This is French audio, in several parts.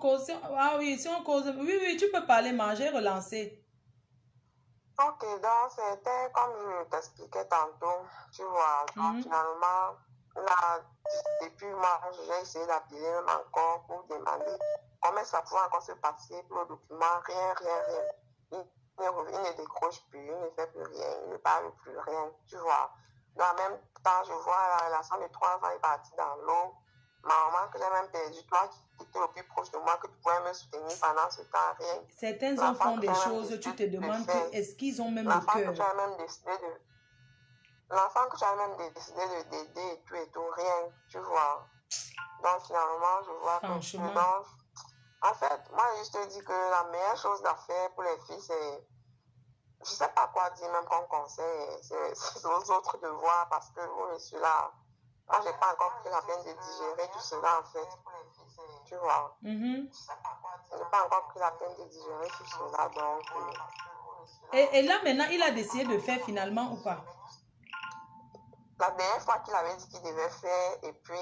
cause, ah oui, si on cause, oui, oui, tu peux parler, manger, relancer. Ok, donc c'était comme je t'expliquais tantôt, tu vois, donc finalement, là, depuis moi, j'ai essayé d'appeler même encore pour demander comment ça pouvait encore se passer pour le document, rien, rien, rien. Il ne décroche plus, il ne fait plus rien, il ne parle plus rien, tu vois. Donc en même temps, je vois la relation de 3 ans est partie dans l'eau. Ma maman que j'ai même perdu, toi qui étais le plus proche de moi, que tu pouvais me soutenir pendant ce temps, rien. Certains L'enfant enfants que des j'ai même choses, tu décidé te de demandes que faire, est-ce qu'ils ont même le l'enfant que cœur. tu as même décidé de, l'enfant que tu as même décidé d'aider et tout, rien, tu vois. Donc finalement, je vois que, Franchement. donc, en fait, moi, je te dis que la meilleure chose à faire pour les filles, c'est, je sais pas quoi dire même comme conseil, c'est aux autres de voir parce que moi, je suis là. Moi, j'ai pas encore pris la peine de digérer tout cela, en fait. Tu vois. J'ai pas encore pris la peine de digérer tout cela, donc. Et là, maintenant, il a décidé de faire finalement ou pas? La dernière fois qu'il avait dit qu'il devait faire, et puis,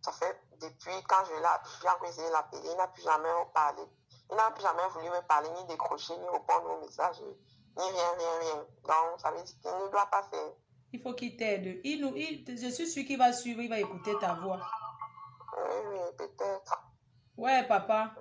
ça fait depuis quand j'ai encore essayé de l'appeler, il n'a plus jamais parlé. Il n'a plus jamais voulu me parler, ni décrocher, ni répondre aux messages, ni rien, rien, rien. Donc, ça veut dire qu'il ne doit pas faire. Il faut qu'il t'aide. Je suis sûre qu'il va suivre, il va écouter ta voix. Oui, oui, peut-être. Ouais, papa.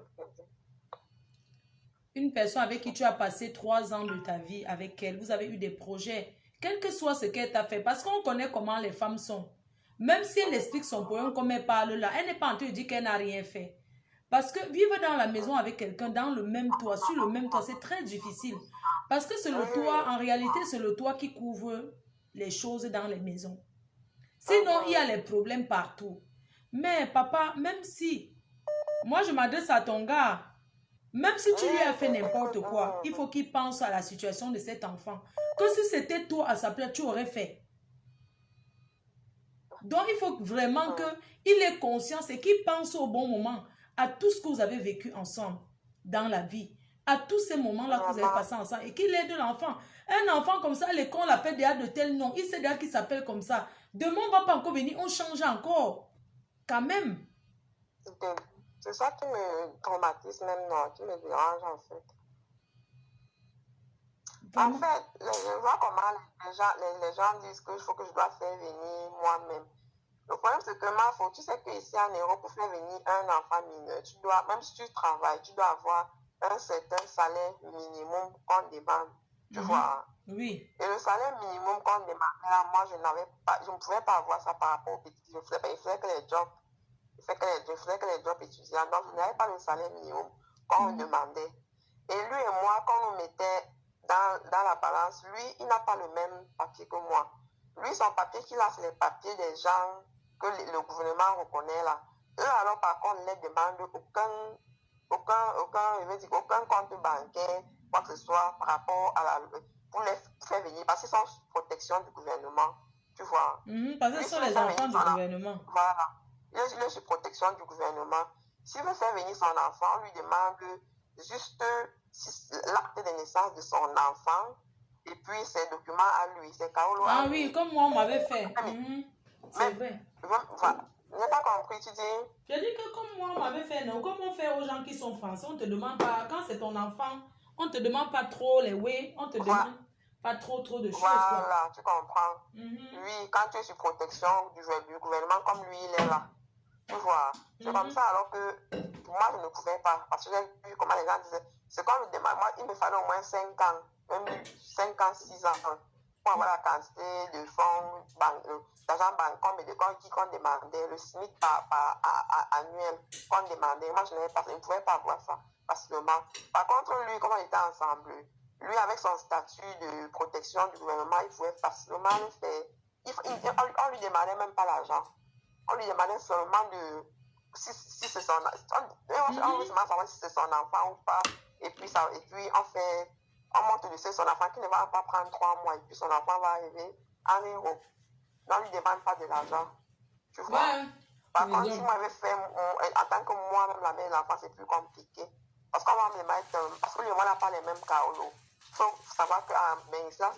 Une personne avec qui tu as passé 3 ans de ta vie avec elle, vous avez eu des projets, quel que soit ce qu'elle t'a fait, parce qu'on connaît comment les femmes sont. Même si elle explique son problème comme elle parle là, elle n'est pas en train de dire qu'elle n'a rien fait. Parce que vivre dans la maison avec quelqu'un, dans le même toit, sur le même toit, c'est très difficile. Parce que c'est Oui, le toit, en oui. réalité, c'est le toit qui couvre les choses dans les maisons. Sinon, il y a les problèmes partout. Mais papa, même si, moi je m'adresse à ton gars, même si tu lui as fait n'importe quoi, il faut qu'il pense à la situation de cet enfant. Que si c'était toi à sa place, tu aurais fait. Donc, il faut vraiment qu'il ait conscience et qu'il pense au bon moment à tout ce que vous avez vécu ensemble dans la vie, à tous ces moments-là que vous avez passés ensemble et qu'il aide l'enfant. Un enfant comme ça, l'école l'appelle déjà de tel nom, il sait déjà qu'il s'appelle comme ça. Demain, on ne va pas encore venir, on change encore. Quand même. C'est ça qui me traumatise maintenant, qui me dérange en fait. Vraiment. En fait, je vois comment les gens disent qu'il faut que je dois faire venir moi-même. Le problème, c'est que ma faute, tu sais qu'ici en Europe, pour faire venir un enfant mineur, tu dois, même si tu travailles, tu dois avoir un certain salaire minimum qu'on demande. Tu vois. Oui. Et le salaire minimum qu'on demandait là, moi, je ne pouvais pas avoir ça par rapport aux petits. Il faisait que les jobs, je faisais que les jobs étudiants. Donc, je n'avais pas le salaire minimum qu'on me demandait. Et lui et moi, quand on nous mettait dans la balance, lui, il n'a pas le même papier que moi. Lui, son papier qu'il a, c'est les papiers des gens que le gouvernement reconnaît là. Eux, alors, par contre, ne les demandent aucun compte bancaire, quoi que ce soit, par rapport à pour les faire venir, parce qu'ils sont sous protection du gouvernement. Tu vois. Parce que Lui, ce sont s'il veut les faire venir enfants son du gouvernement. voilà. Il est sous protection du gouvernement. S'il veut faire venir son enfant, on lui demande juste l'acte de naissance de son enfant et puis ses documents à lui, ses caolos à Ah lui. oui, comme moi, on m'avait fait. C'est vrai. Voilà. Je n'ai pas compris, tu dis. Je dis que comme moi, on m'avait fait, non, comme on fait aux gens qui sont français, on ne te demande pas, quand c'est ton enfant, on ne te demande pas trop les oui, on te demande pas trop de choses. Voilà, Quoi. tu comprends. Lui, quand tu es sous protection du gouvernement, comme lui, il est là. Tu vois, c'est comme ça alors que pour moi, je ne pouvais pas. Parce que j'ai vu comment les gens disaient, c'est comme le demande, moi, il me fallait au moins 5 ans, même 5 ans, 6 ans, pour avoir la quantité de fonds, d'argent bancaire, mais de compte qu'on demandait, le SMIC annuel qu'on demandait. Moi, je ne pouvais pas avoir ça facilement. Par contre, lui, comme on était ensemble, lui, avec son statut de protection du gouvernement, il pouvait facilement le faire. On lui demandait même pas l'argent. On lui demandait seulement si c'est son enfant. On lui demande seulement si c'est son enfant ou pas. Et puis on monte le son enfant qui ne va pas prendre 3 mois. Et puis son enfant va arriver en euros. On ne lui demande pas de l'argent. Tu vois. Ouais. Par contre, si moi j'avais fait, en tant que moi-même la mère de l'enfant, c'est plus compliqué. Parce qu'on va me mettre, parce que le monde n'a pas les mêmes caolos. Il faut savoir qu'en Islam,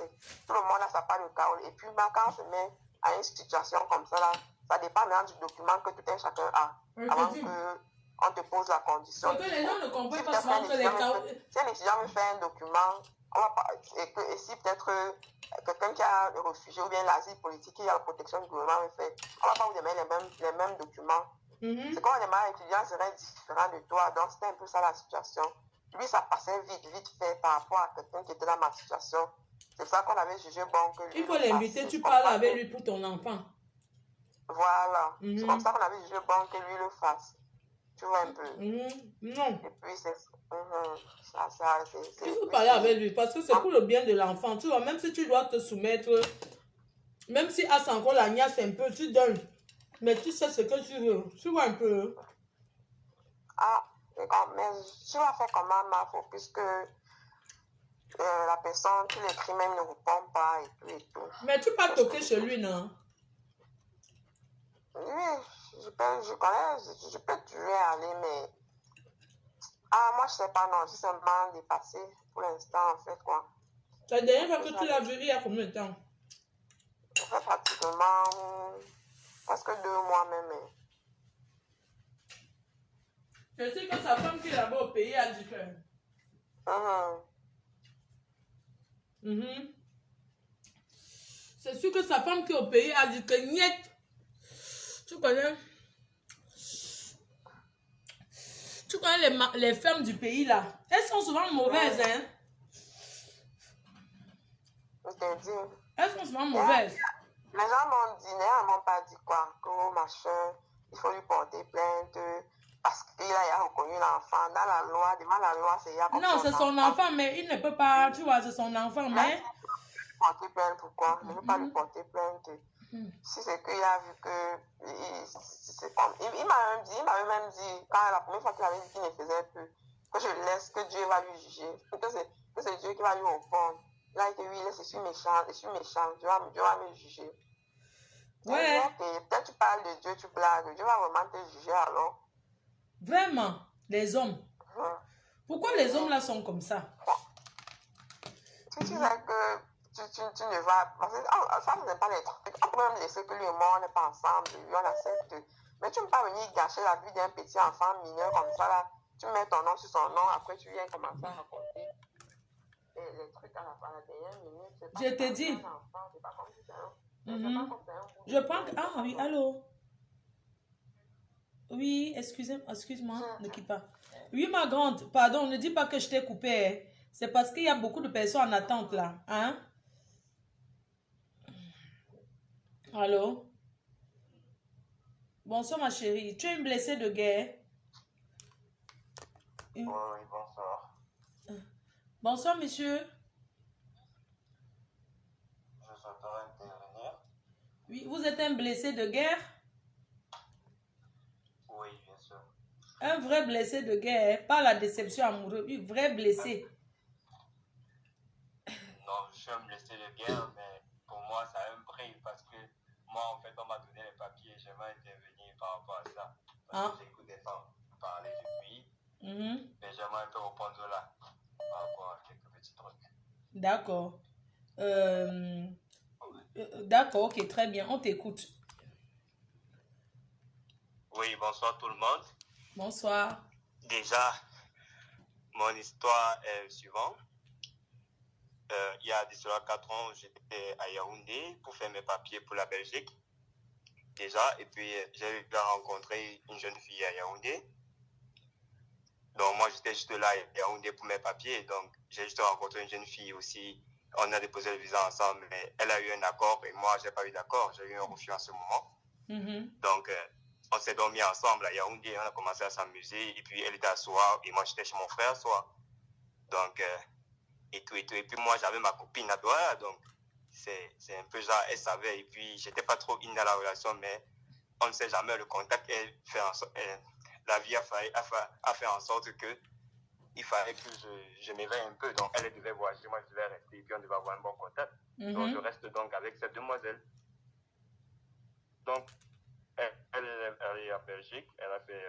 tout le monde n'a pas le caolo. Et puis, quand on se met à une situation comme ça, là, ça dépend du document que tout un chacun a. Avant que on te pose la condition. C'est que les gens ne Si comprennent pas peut-être souvent que les cas... si un étudiant me fait un document, et si peut-être quelqu'un qui a le réfugié ou bien l'asile politique, qui a la protection du gouvernement me fait, on ne va pas vous demander les mêmes documents. C'est comme on demande à l'étudiant serait différent de toi. Donc c'était un peu ça la situation. Lui, ça passait vite fait par rapport à quelqu'un qui était dans ma situation. C'est ça qu'on avait jugé bon que lui. Il faut l'inviter, tu parles avec lui pour ton enfant. Voilà. C'est comme ça qu'on avait jugé bon que lui le fasse. Tu vois un peu. Non. Et puis c'est... Il faut parler avec lui parce que c'est pour le bien de l'enfant. Tu vois, même si tu dois te soumettre, même si à encore la niasse un peu, tu donnes. Mais tu sais ce que tu veux. Tu vois un peu. Ah, mais tu vas faire comment, Marfo, puisque la personne, tu l'écris même, ne répond pas et tout et tout. Mais tu peux toquer chez lui, non? Oui, je peux toujours aller, mais... Ah, moi, je sais pas, non, je suis seulement dépassée pour l'instant, en fait, quoi. La dernière fois que tu l'as vu, il y a combien de temps? Ça fait pratiquement presque 2 mois même. Je sais que sa femme qui est là-bas au pays a dit que... C'est sûr que sa femme qui est au pays a dit que niet. Tu connais? Tu connais les femmes du pays là? Elles sont souvent mauvaises, hein? Je te dis. Elles sont souvent mauvaises. Les gens m'ont dit, ils m'ont pas dit quoi, que machin, il faut lui porter plainte parce qu'il a reconnu l'enfant. Dans la loi, devant la loi, c'est non, c'est son enfant, mais il ne peut pas, tu vois, c'est son enfant, mais... Porter plainte, pourquoi? Je ne veux pas lui porter plainte. Si c'est qu'il a vu que... Il m'avait même dit, quand la première fois qu'il avait dit qu'il ne faisait plus, que je laisse, que Dieu va lui juger, que c'est Dieu qui va lui répondre. Là, il dit, oui, je suis méchant, Dieu va me juger. Ouais. Peut-être tu parles de Dieu, tu blagues, Dieu va vraiment te juger alors. Vraiment, les hommes. Pourquoi les hommes là sont comme ça? Si tu sais que tu ne vas... Parce que ça ne fait pas les trucs. On peut même laisser que lui et moi, on n'est pas ensemble, lui, on accepte. Mais tu ne peux pas venir gâcher la vie d'un petit enfant mineur comme ça, là. Tu mets ton nom sur son nom, après tu viens commencer à raconter les trucs à la dernière minute. Je te dis. C'est pas comme si c'est un... Je prends... Ah oui, allô? Oui, excuse-moi, ne quitte pas. Oui, ma grande, pardon, ne dis pas que je t'ai coupé. Hein. C'est parce qu'il y a beaucoup de personnes en attente là. Hein? Allô? Bonsoir ma chérie. Tu es une blessée de guerre? Oui, bonsoir. Bonsoir monsieur. Je souhaiterais intervenir. Oui, vous êtes un blessé de guerre? Oui, bien sûr. Un vrai blessé de guerre, pas la déception amoureuse, un vrai blessé. Non, je suis un blessé de guerre, mais pour moi, ça a un prix parce que moi, en fait, on m'a donné les papiers et j'aimerais intervenir par rapport à ça. Parce que j'écoute des gens parler depuis, mais j'aimerais un peu répondre là par rapport à quelques petits trucs. D'accord. D'accord, ok, très bien, on t'écoute. Oui, bonsoir tout le monde. Bonsoir. Déjà, mon histoire est suivante. Il y a de cela 4 ans, j'étais à Yaoundé pour faire mes papiers pour la Belgique. Déjà, et puis j'ai eu à rencontrer une jeune fille à Yaoundé. Donc moi, j'étais juste là à Yaoundé pour mes papiers. Donc j'ai juste rencontré une jeune fille aussi. On a déposé le visa ensemble, mais elle a eu un accord et moi, je n'ai pas eu d'accord. J'ai eu un refus en ce moment. Donc, on s'est dormi ensemble à Yaoundé. On a commencé à s'amuser. Et puis, elle était à Soa et moi, j'étais chez mon frère à Soa. Donc, et tout. Et puis, moi, j'avais ma copine à Douala. Donc, c'est un peu genre, elle savait. Et puis, j'étais pas trop in dans la relation, mais on ne sait jamais. Le contact, la vie a fait en sorte que il fallait que je m'éveille un peu. Donc, elle devait voyager, moi, je devais rester. Et puis, on devait avoir un bon contact. Donc, je reste donc avec cette demoiselle. Donc, elle est en Belgique. Elle a fait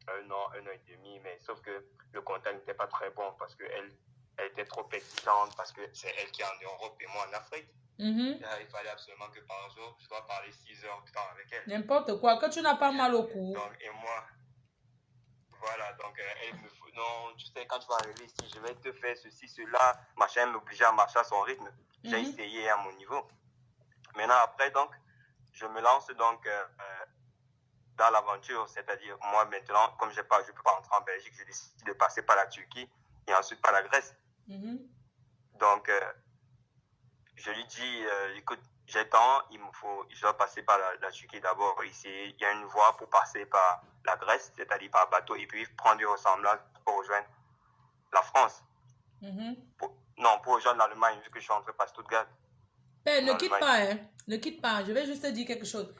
un an et demi. Mais sauf que le contact n'était pas très bon parce qu'elle était trop exigeante parce que c'est elle qui est en Europe et moi en Afrique. Il fallait absolument que par jour, je dois parler 6 heures de temps avec elle. N'importe quoi, que tu n'as pas mal au cou. Donc, et moi, Voilà, donc elle me faut, non, tu sais, quand tu vas arriver ici, je vais te faire ceci, cela, machin, elle m'obligeait à marcher à son rythme. J'ai essayé à mon niveau. Maintenant, après, donc, je me lance donc dans l'aventure, c'est-à-dire, moi, maintenant, comme je ne peux pas rentrer en Belgique, je décide de passer par la Turquie et ensuite par la Grèce. Donc, je lui dis, écoute, j'ai temps, je dois passer par la Turquie d'abord. Ici, il y a une voie pour passer par la Grèce, c'est-à-dire par bateau, et puis prendre du ressemblance pour rejoindre la France. Pour rejoindre l'Allemagne, vu que je suis entré par Stuttgart. Ne quitte pas, hein. Ne quitte pas. Je vais juste te dire quelque chose.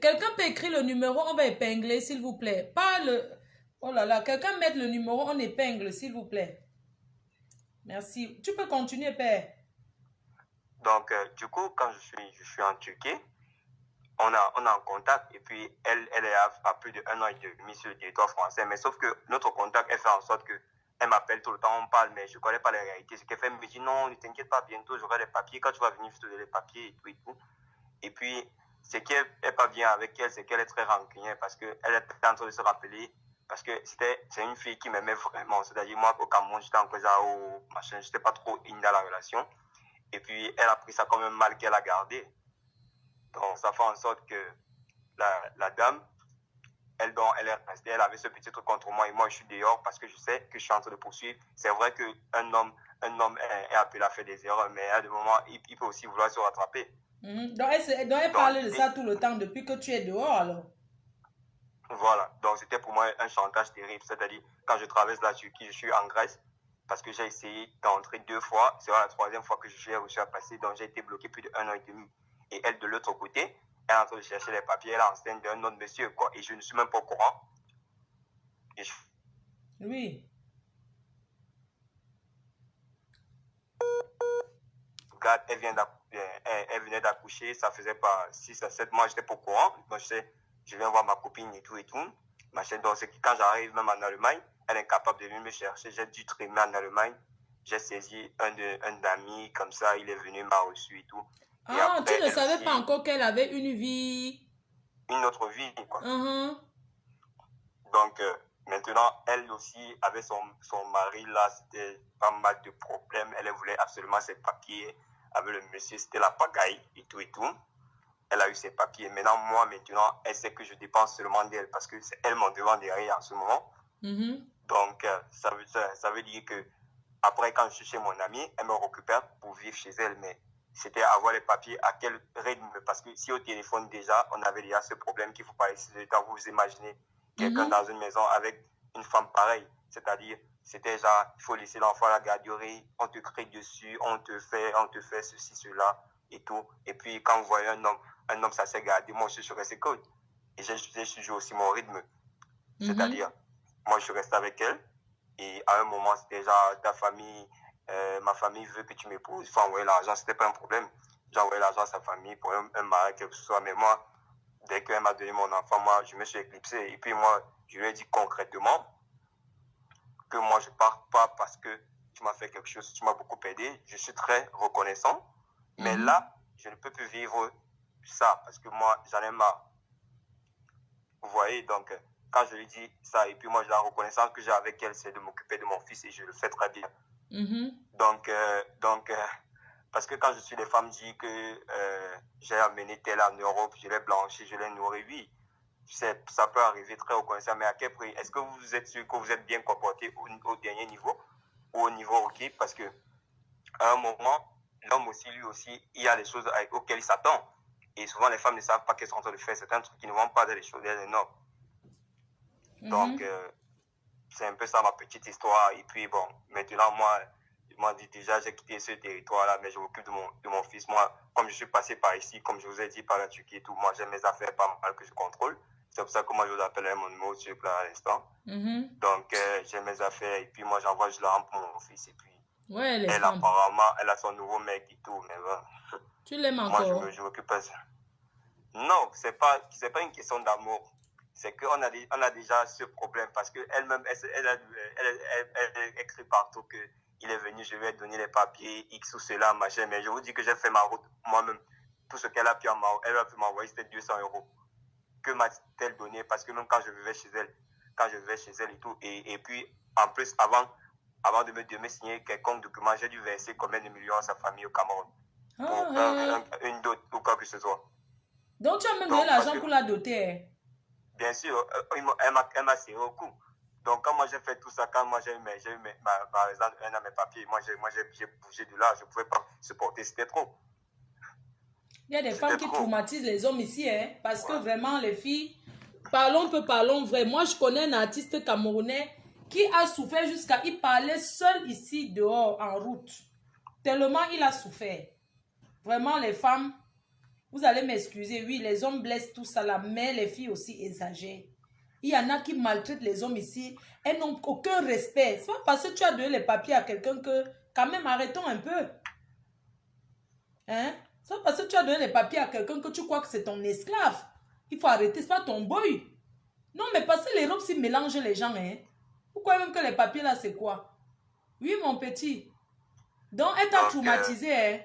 Quelqu'un peut écrire le numéro, on va épingler, s'il vous plaît. Pas le... Oh là là, quelqu'un met le numéro, on épingle, s'il vous plaît. Merci. Tu peux continuer, père. Donc, du coup, quand je suis en Turquie, on est en contact, et puis elle est à plus de 1 an et demi sur le territoire français, mais sauf que notre contact, elle fait en sorte que elle m'appelle tout le temps, on parle, mais je ne connais pas les réalités. Ce qu'elle fait, elle me dit, non, ne t'inquiète pas, bientôt j'aurai les papiers, quand tu vas venir, je te donner les papiers et tout et tout. Et puis, ce qui n'est pas bien avec elle, c'est qu'elle est très rancunière, parce qu'elle est en train de se rappeler, parce que c'est une fille qui m'aimait vraiment. C'est-à-dire, moi, au Cameroun, j'étais encore machin, je n'étais pas trop in dans la relation. Et puis, elle a pris ça comme un mal qu'elle a gardé. Donc, ça fait en sorte que la dame, elle est restée, elle avait ce petit truc contre moi, et moi, je suis dehors parce que je sais que je suis en train de poursuivre. C'est vrai qu'un homme est appelé à faire des erreurs, mais à des moments, il peut aussi vouloir se rattraper. Donc, elle parle de ça tout le temps depuis que tu es dehors, alors. Voilà, donc c'était pour moi un chantage terrible. C'est-à-dire, quand je traverse la Turquie, je suis en Grèce, parce que j'ai essayé d'entrer 2 fois. C'est la 3e fois que j'ai réussi à passer, donc j'ai été bloqué plus d'1 an et demi. Et elle, de l'autre côté, elle est en train de chercher les papiers, elle est enceinte d'un autre monsieur, quoi. Et je ne suis même pas au courant. Oui. Regarde, elle venait d'accoucher, ça faisait pas 6 à 7 mois, j'étais pas au courant. Donc, je viens voir ma copine et tout et tout. Machin. Donc, quand j'arrive même en Allemagne, elle est incapable de venir me chercher. J'ai dû traîner en Allemagne. J'ai saisi un ami, comme ça, il est venu, m'a reçu et tout. Et après, tu ne savais pas encore qu'elle avait une vie. Une autre vie, quoi. Donc, maintenant, elle aussi, avec son mari, là, c'était pas mal de problèmes. Elle voulait absolument ses papiers. Avec le monsieur, c'était la pagaille et tout et tout. Elle a eu ses papiers. Maintenant, moi, elle sait que je dépense seulement d'elle parce que c'est elle mon devant derrière en ce moment. Donc, ça veut dire que après, quand je suis chez mon ami, elle me récupère pour vivre chez elle. Mais c'était avoir les papiers à quel rythme? Parce que si au téléphone déjà, on avait déjà ce problème qu'il ne faut pas essayer de vous imaginer quelqu'un dans une maison avec une femme pareille. C'est-à-dire, c'était genre, il faut laisser l'enfant à la garderie, on te crie dessus, on te fait ceci, cela et tout. Et puis, quand vous voyez un homme, ça s'est gardé, moi, je suis resté cool. Et j'ai suivi aussi mon rythme. C'est-à-dire, moi, je suis resté avec elle. Et à un moment, c'était genre, ma famille veut que tu m'épouses, il faut envoyer l'argent, c'était pas un problème. J'ai envoyé l'argent à sa famille pour un mariage, quelque chose. Mais moi, dès qu'elle m'a donné mon enfant, moi, je me suis éclipsé. Et puis moi, je lui ai dit concrètement que moi, je pars pas parce que tu m'as fait quelque chose, tu m'as beaucoup aidé. Je suis très reconnaissant. Mais là, je ne peux plus vivre ça parce que moi, j'en ai marre. Vous voyez, donc, quand je lui dis ça, et puis moi, la reconnaissance que j'ai avec elle, c'est de m'occuper de mon fils et je le fais très bien. Donc, parce que quand je suis les femmes disent que j'ai amené tel en Europe, je l'ai blanchi, je l'ai nourri, oui, ça peut arriver très reconnaissant, mais à quel prix? Est-ce que vous êtes sûr que vous êtes bien comporté au dernier niveau ou au niveau OK? Parce que à un moment, l'homme aussi, lui aussi, il y a des choses auxquelles il s'attend. Et souvent, les femmes ne savent pas qu'elles sont en train de faire certains trucs qui ne vont pas dans les choses, dans les normes. Donc, c'est un peu ça ma petite histoire. Et puis, bon, maintenant, moi, déjà, j'ai quitté ce territoire-là, mais je m'occupe de mon fils. Moi, comme je suis passé par ici, comme je vous ai dit, par la Turquie et tout, moi, j'ai mes affaires pas mal que je contrôle. C'est pour ça que moi, je vous appelle mon numéro sur là à l'instant. Donc, j'ai mes affaires et puis moi, j'envoie, je la rends pour mon fils. Et puis, elle, apparemment, elle a son nouveau mec et tout, mais bon. Tu l'aimes encore? Moi, je m'occupe pas de ça. Non, c'est pas une question d'amour. C'est qu'on a déjà ce problème parce qu'elle-même, elle écrit partout qu'il est venu, je lui ai donné les papiers, X ou cela, machin. Mais je vous dis que j'ai fait ma route moi-même. Tout ce qu'elle a pu m'envoyer, c'était 200 €. Que m'a-t-elle donné? Parce que même quand je vivais chez elle, quand je vais chez elle et tout. Et puis, en plus, avant de me signer quelconque document, j'ai dû verser combien de millions à sa famille au Cameroun pour une dot ou quoi que ce soit. Donc, tu as même donné l'argent pour la doter. Hein? Bien sûr, elle m'a serré au cou. Donc, quand moi j'ai fait tout ça, quand moi j'ai eu par exemple, un à mes papiers, moi j'ai bougé de là, je ne pouvais pas supporter, c'était trop. Il y a des femmes qui traumatisent les hommes ici, hein, parce que vraiment, les filles, parlons vrai. Moi, je connais un artiste camerounais qui a souffert jusqu'à... Il parlait seul ici, dehors, en route. Tellement il a souffert. Vraiment, les femmes, vous allez m'excuser, oui, les hommes blessent tout ça là, mais les filles aussi exagèrent. Il y en a qui maltraitent les hommes ici. Elles n'ont aucun respect. C'est pas parce que tu as donné les papiers à quelqu'un que... Quand même, arrêtons un peu. Hein? C'est pas parce que tu as donné les papiers à quelqu'un que tu crois que c'est ton esclave. Il faut arrêter, c'est pas ton boy. Non, mais parce que les robes s'y mélangent les gens. Hein? Pourquoi même que les papiers là, c'est quoi? Oui, mon petit. Donc, elle t'a traumatisé. Hein?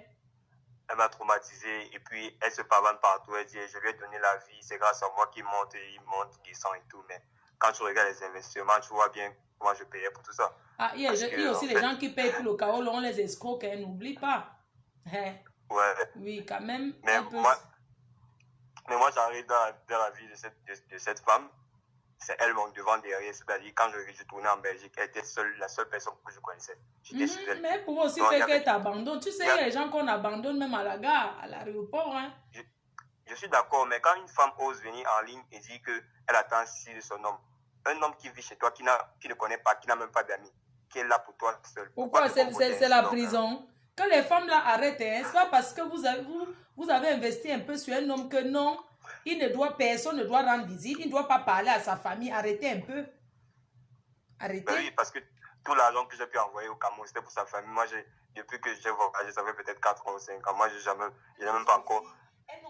Elle m'a traumatisé et puis elle se pavane partout. Elle dit, je lui ai donné la vie, c'est grâce à moi qu'il monte, il descend et tout. Mais quand tu regardes les investissements, tu vois bien comment je payais pour tout ça. Ah, il y a aussi les gens qui payent pour le chaos, on les escrocs, hein, n'oublie pas. Hein? Ouais. Oui, quand même. Mais moi, j'arrive dans la vie de cette femme. C'est elle mon devant derrière. C'est-à-dire, quand je tournais en Belgique, elle était la seule personne que je connaissais. J'étais chez elle. Mais pour aussi faire qu'elle t'abandonne. Tu sais, il y a les gens qu'on abandonne même à la gare, à l'aéroport. Hein? Je suis d'accord, mais quand une femme ose venir en ligne et dire qu'elle attend si de son homme, un homme qui vit chez toi, qui ne connaît pas, qui n'a même pas d'amis, qui est là pour toi seul. Pourquoi c'est la prison? Quand les femmes là arrêtent, hein, c'est pas parce que vous avez investi un peu sur un homme que non, personne ne doit rendre visite, il ne doit pas parler à sa famille. Arrêtez un peu. Arrêtez. Ben oui, parce que tout l'argent que j'ai pu envoyer au Cameroun, c'était pour sa famille. Moi, depuis que j'ai voyagé, ça fait peut-être 4 ou 5 ans. Moi, je n'ai même pas encore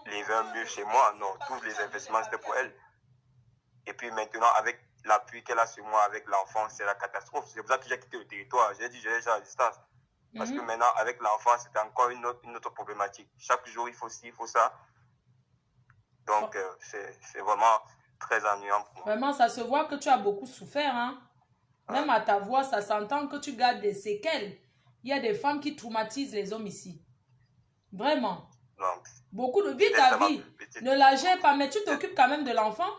levé un mur chez moi. Non, tous les investissements, c'était pour elle. Et puis maintenant, avec l'appui qu'elle a sur moi, avec l'enfant, c'est la catastrophe. C'est pour ça que j'ai quitté le territoire. J'ai dit, je vais à distance. Parce que maintenant, avec l'enfant, c'était encore une autre problématique. Chaque jour, il faut ci, il faut ça. Donc, c'est vraiment très ennuyant pour moi. Vraiment, ça se voit que tu as beaucoup souffert. Hein? Même à ta voix, ça s'entend que tu gardes des séquelles. Il y a des femmes qui traumatisent les hommes ici. Vraiment. Donc, beaucoup de vie, ta vie. Ne la gère pas, mais tu t'occupes quand même de l'enfant?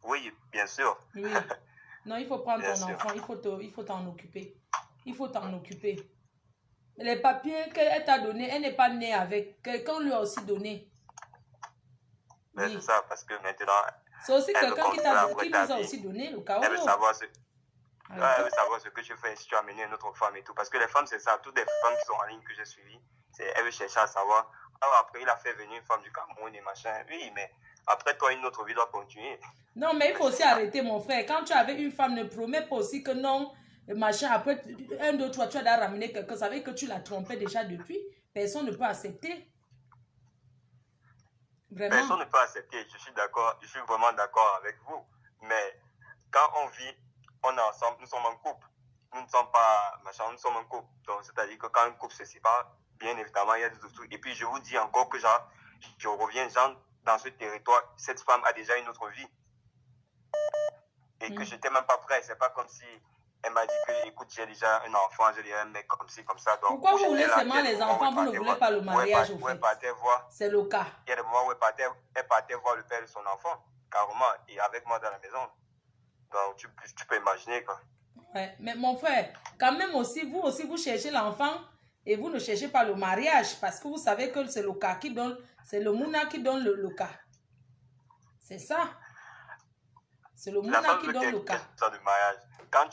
Oui, bien sûr. Oui. Non, il faut prendre ton enfant, il faut t'en occuper. Il faut t'en occuper. Les papiers qu'elle t'a donnés, elle n'est pas née avec. Quelqu'un lui a aussi donné. Mais oui. C'est ça, parce que maintenant... C'est aussi quelqu'un qui nous a aussi donné le chaos. Elle veut savoir ce que tu fais, si tu as amené une autre femme et tout. Parce que les femmes, c'est ça. Toutes les femmes qui sont en ligne que j'ai suivies, elle veut chercher à savoir. Alors après, il a fait venir une femme du Cameroun et machin. Oui, mais après, toi, une autre vie doit continuer. Non, mais il faut aussi arrêter, mon frère. Quand tu avais une femme, ne promets pas aussi que non, machin, après, 1, 2, 3, tu as ramené quelqu'un. Ça veut dire que tu l'as trompé déjà depuis. Personne ne peut accepter. Vraiment. Personne ne peut accepter. Je suis d'accord. Je suis vraiment d'accord avec vous. Mais quand on vit, on est ensemble, nous sommes en couple. Nous ne sommes pas machin, nous sommes en couple. Donc, c'est-à-dire que quand un couple se sépare, bien évidemment, il y a des trucs. Et puis, je vous dis encore que je reviens, dans ce territoire, cette femme a déjà une autre vie. Et que je n'étais même pas prêt. C'est pas comme si elle m'a dit que, écoute, j'ai déjà un enfant, j'ai déjà un mec comme ci, comme ça. Donc, pourquoi vous voulez seulement les enfants, vous ne voulez pas le mariage, au fait? C'est le cas. Il y a des moments où elle partait voir le père de son enfant, carrément, et avec moi dans la maison. Donc, tu peux imaginer, quoi. Ouais, mais mon frère, quand même aussi, vous cherchez l'enfant et vous ne cherchez pas le mariage parce que vous savez que c'est le cas qui donne, c'est le Mouna qui donne le cas. C'est ça. C'est le Mouna qui donne le cas. De mariage. Quand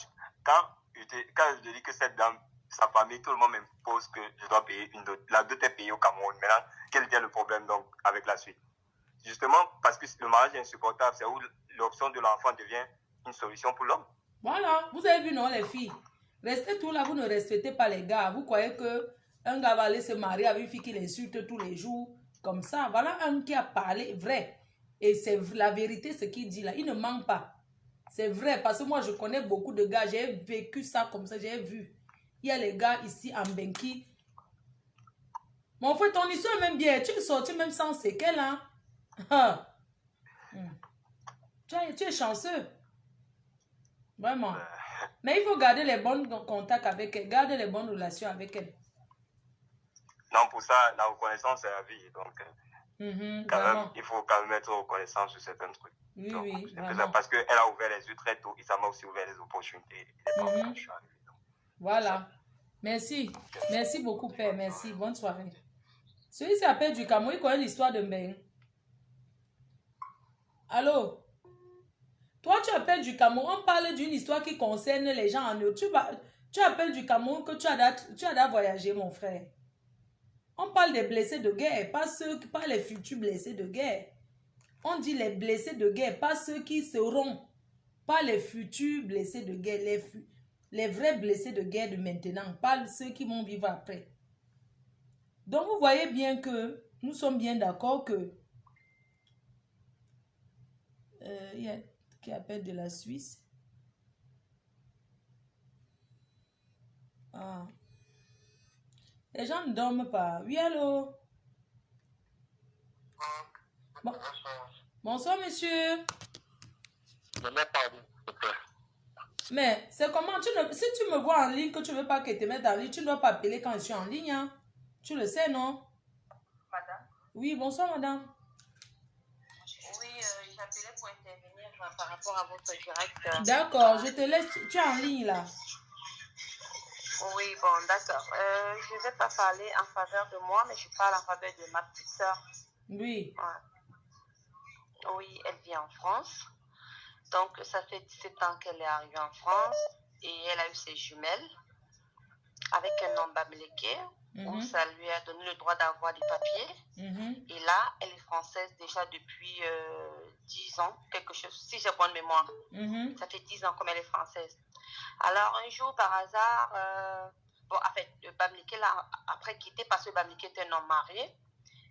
je te dis que cette dame, sa famille, tout le monde m'impose que je dois payer une dot. La dot est payée au Cameroun. Maintenant, quel était le problème donc avec la suite? Justement, parce que le mariage est insupportable, c'est où l'option de l'enfant devient une solution pour l'homme. Voilà, vous avez vu, non, les filles? Restez tout là, vous ne respectez pas les gars. Vous croyez qu'un gars va aller se marier avec une fille qui l'insulte tous les jours, comme ça. Voilà un qui a parlé vrai. Et c'est la vérité, ce qu'il dit là. Il ne ment pas. C'est vrai, parce que moi, je connais beaucoup de gars. J'ai vécu ça comme ça, j'ai vu. Il y a les gars ici en Benki. Mon frère, ton histoire est même bien. Tu es sorti même sans séquelles, hein? Tu es chanceux. Vraiment. Mais il faut garder les bons contacts avec elle, garder les bonnes relations avec elle. Non, pour ça, la reconnaissance, c'est la vie. Donc, quand vraiment. même, il faut quand même être reconnaissant sur certains trucs. Oui, Donc, oui, c'est un peu ça, vraiment. parce qu'elle a ouvert les yeux très tôt et ça m'a aussi ouvert les opportunités. Je suis arrivé, donc, Voilà. Merci. Merci beaucoup, Père. Merci. Bonne soirée. Celui qui s'appelle du Cameroun, il connaît l'histoire de Mbeng. Allô? Toi, tu appelles du Cameroun, on parle d'une histoire qui concerne les gens en Europe. Tu appelles du Cameroun que tu as voyagé, mon frère. On parle des blessés de guerre, pas les futurs blessés de guerre. On dit les blessés de guerre, pas ceux qui seront, pas les futurs blessés de guerre, les vrais blessés de guerre de maintenant, pas ceux qui vont vivre après. Donc, vous voyez bien que nous sommes bien d'accord que il y a qui appelle de la Suisse. Ah. Les gens ne dorment pas. Oui, allô? Bon. Bonsoir, monsieur. Mais c'est comment? Si tu me vois en ligne, que tu ne veux pas que te mette en ligne, tu ne dois pas appeler quand je suis en ligne. Hein? Tu le sais, non? Madame? Oui, bonsoir, madame. Oui, j'appelais pour intervenir par rapport à votre direct. D'accord, je te laisse. Tu es en ligne, là. Oui, bon, d'accord. Je ne vais pas parler en faveur de moi, mais je parle en faveur de ma petite soeur. Oui. Ouais. Oui, elle vit en France. Donc, ça fait 17 ans qu'elle est arrivée en France et elle a eu ses jumelles avec un nom bamléké où ça lui a donné le droit d'avoir des papiers. Et là, elle est française déjà depuis 10 ans, quelque chose, si j'ai bonne mémoire. Ça fait 10 ans comme elle est française. Alors, un jour, par hasard, bon, en fait, le bamléké l'a après quitté parce que le bamléké était un homme marié.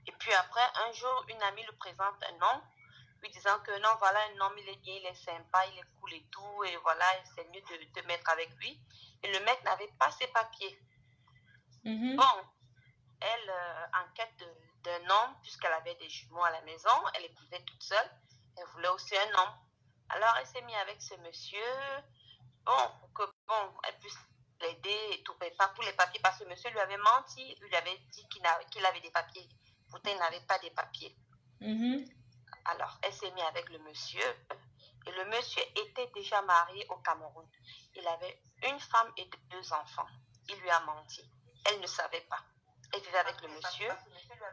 Et puis après, un jour, une amie lui présente un homme, lui disant que non, voilà, un homme, il est bien, il est sympa, il est cool et tout, et voilà, c'est mieux de te mettre avec lui. Et le mec n'avait pas ses papiers. Bon, elle, en quête d'un homme, puisqu'elle avait des jumeaux à la maison, elle épousait toute seule, elle voulait aussi un homme. Alors, elle s'est mise avec ce monsieur, bon, pour que, bon, elle puisse l'aider et tout, mais pas pour les papiers, parce que le monsieur lui avait menti, lui avait dit qu'il avait des papiers. Pourtant, il n'avait pas des papiers. Alors, elle s'est mise avec le monsieur, et le monsieur était déjà marié au Cameroun. Il avait une femme et 2 enfants. Il lui a menti. Elle ne savait pas. Elle vivait avec le monsieur.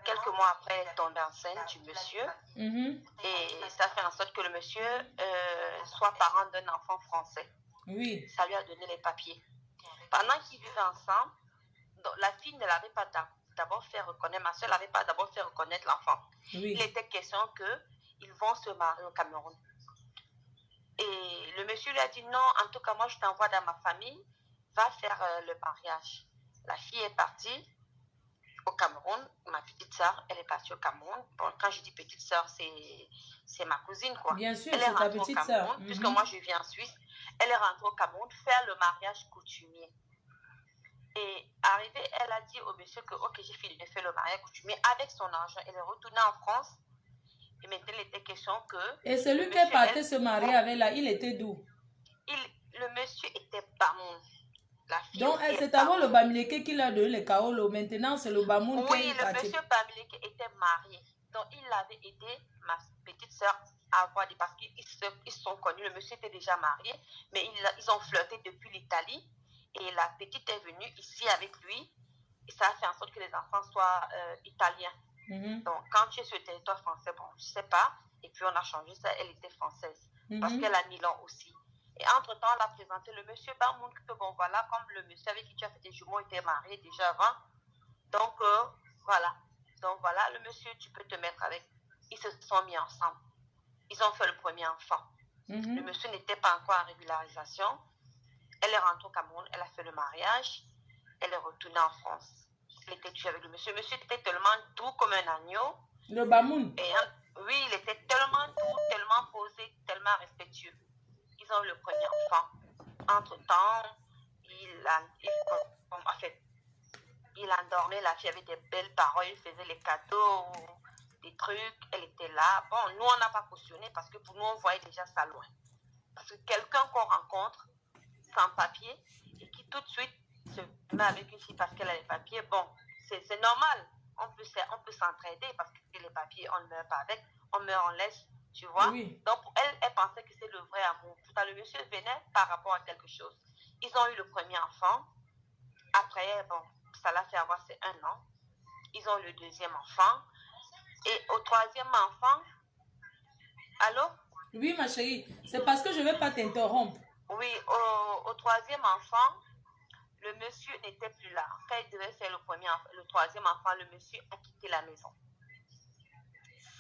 Quelques mois après, elle est tombée enceinte du monsieur. Et ça fait en sorte que le monsieur soit parent d'un enfant français. Oui. Ça lui a donné les papiers. Pendant qu'ils vivaient ensemble, la fille ne l'avait pas d'abord fait reconnaître, ma soeur n'avait pas d'abord fait reconnaître l'enfant. Oui. Il était question qu'ils vont se marier au Cameroun. Et le monsieur lui a dit non, en tout cas, moi je t'envoie dans ma famille, va faire le mariage. La fille est partie au Cameroun, ma petite soeur, elle est partie au Cameroun. Bon, quand je dis petite soeur, c'est ma cousine, quoi. Bien sûr, elle est rentrée au Cameroun, soeur. puisque moi je vis en Suisse. Elle est rentrée au Cameroun faire le mariage coutumier. Et arrivée, elle a dit au monsieur que, ok, j'ai fini de faire le mariage coutumier avec son argent. Elle est retournée en France. Et maintenant, il était question que... Et celui qui est parti se marier avec là, il était d'où? Le monsieur était Bamoun. Donc, c'est d'abord le Bamileke qui l'a donné le Kaolo. Maintenant, c'est le Bamoun qui est parti. Oui, le monsieur Bamileke était marié. Donc, il avait aidé ma petite soeur à avoir des... Parce qu'ils se sont connus. Le monsieur était déjà marié. Mais ils ont flirté depuis l'Italie. Et la petite est venue ici avec lui. Et ça a fait en sorte que les enfants soient italiens. Donc, quand tu es sur le territoire français, bon, je ne sais pas. Et puis, on a changé ça. Elle était française. Parce qu'elle a Milan aussi. Et entre-temps, on a présenté le monsieur Bamoun, que bon, voilà, comme le monsieur avec qui tu as fait tes jumeaux était marié déjà avant. Donc, voilà. Donc, voilà, le monsieur, tu peux te mettre avec. Ils se sont mis ensemble. Ils ont fait le premier enfant. Le monsieur n'était pas encore en régularisation. Elle est rentrée au Cameroun, elle a fait le mariage. Elle est retournée en France. Elle était tuée avec le monsieur. Le monsieur était tellement doux comme un agneau. Le Bamoun. Oui, il était tellement doux, tellement posé, tellement respectueux. Ils ont eu le premier enfant. Entre-temps, il endormait la fille avec des belles paroles, il faisait les cadeaux, des trucs, elle était là. Bon, nous, on n'a pas cautionné parce que pour nous, on voyait déjà ça loin. Parce que quelqu'un qu'on rencontre sans papier et qui tout de suite se met avec une fille parce qu'elle a les papiers, bon, c'est normal. On peut s'entraider parce que les papiers, on ne meurt pas avec, on meurt, on laisse, tu vois. Oui. Donc, elle pensait que c'est le vrai amour. Tout à l'heure, le monsieur venait par rapport à quelque chose. Ils ont eu le premier enfant. Après, bon, ça l'a fait avoir ses 1 an. Ils ont eu le deuxième enfant. Et au troisième enfant, allô? Oui, ma chérie, c'est parce que je ne vais pas t'interrompre. Oui, au troisième enfant, le monsieur n'était plus là. Quand il devait faire le troisième enfant, le monsieur a quitté la maison.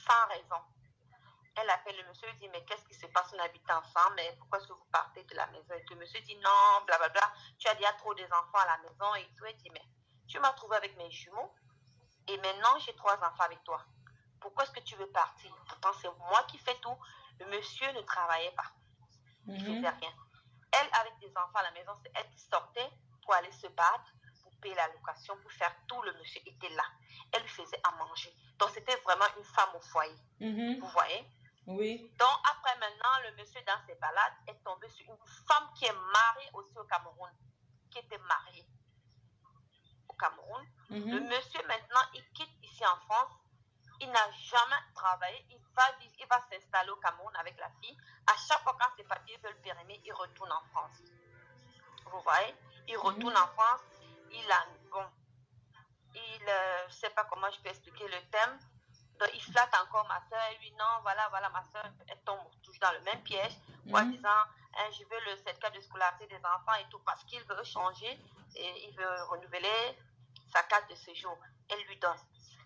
Sans raison. Elle appelle le monsieur, dit, mais qu'est-ce qui se passe, on habite ensemble, mais pourquoi est-ce que vous partez de la maison? Et le monsieur dit, non, blablabla, tu as déjà trop des enfants à la maison et tout. Elle dit, mais tu m'as trouvé avec mes jumeaux et maintenant j'ai 3 enfants avec toi. Pourquoi est-ce que tu veux partir? Pourtant, c'est moi qui fais tout. Le monsieur ne travaillait pas. Il ne faisait rien. Elle, avec des enfants à la maison, c'est elle qui sortait pour aller se battre, pour payer la location, pour faire tout. Le monsieur était là. Elle lui faisait à manger. Donc, c'était vraiment une femme au foyer. Vous voyez? Oui. Donc, après maintenant, le monsieur, dans ses balades, est tombé sur une femme qui est mariée aussi au Cameroun, qui était mariée au Cameroun. Le monsieur, maintenant, il quitte ici en France. Il n'a jamais travaillé. Il va s'installer au Cameroun avec la fille. À chaque fois, quand ses papiers veulent périmer, il retourne en France. Vous voyez? Il retourne en France. Je ne sais pas comment je peux expliquer le thème. Donc, il flatte encore ma soeur. Et lui, non, voilà, ma soeur, elle tombe toujours dans le même piège. En disant, hein, je veux le certificat de scolarité des enfants et tout, parce qu'il veut changer et il veut renouveler sa carte de séjour. Elle lui donne.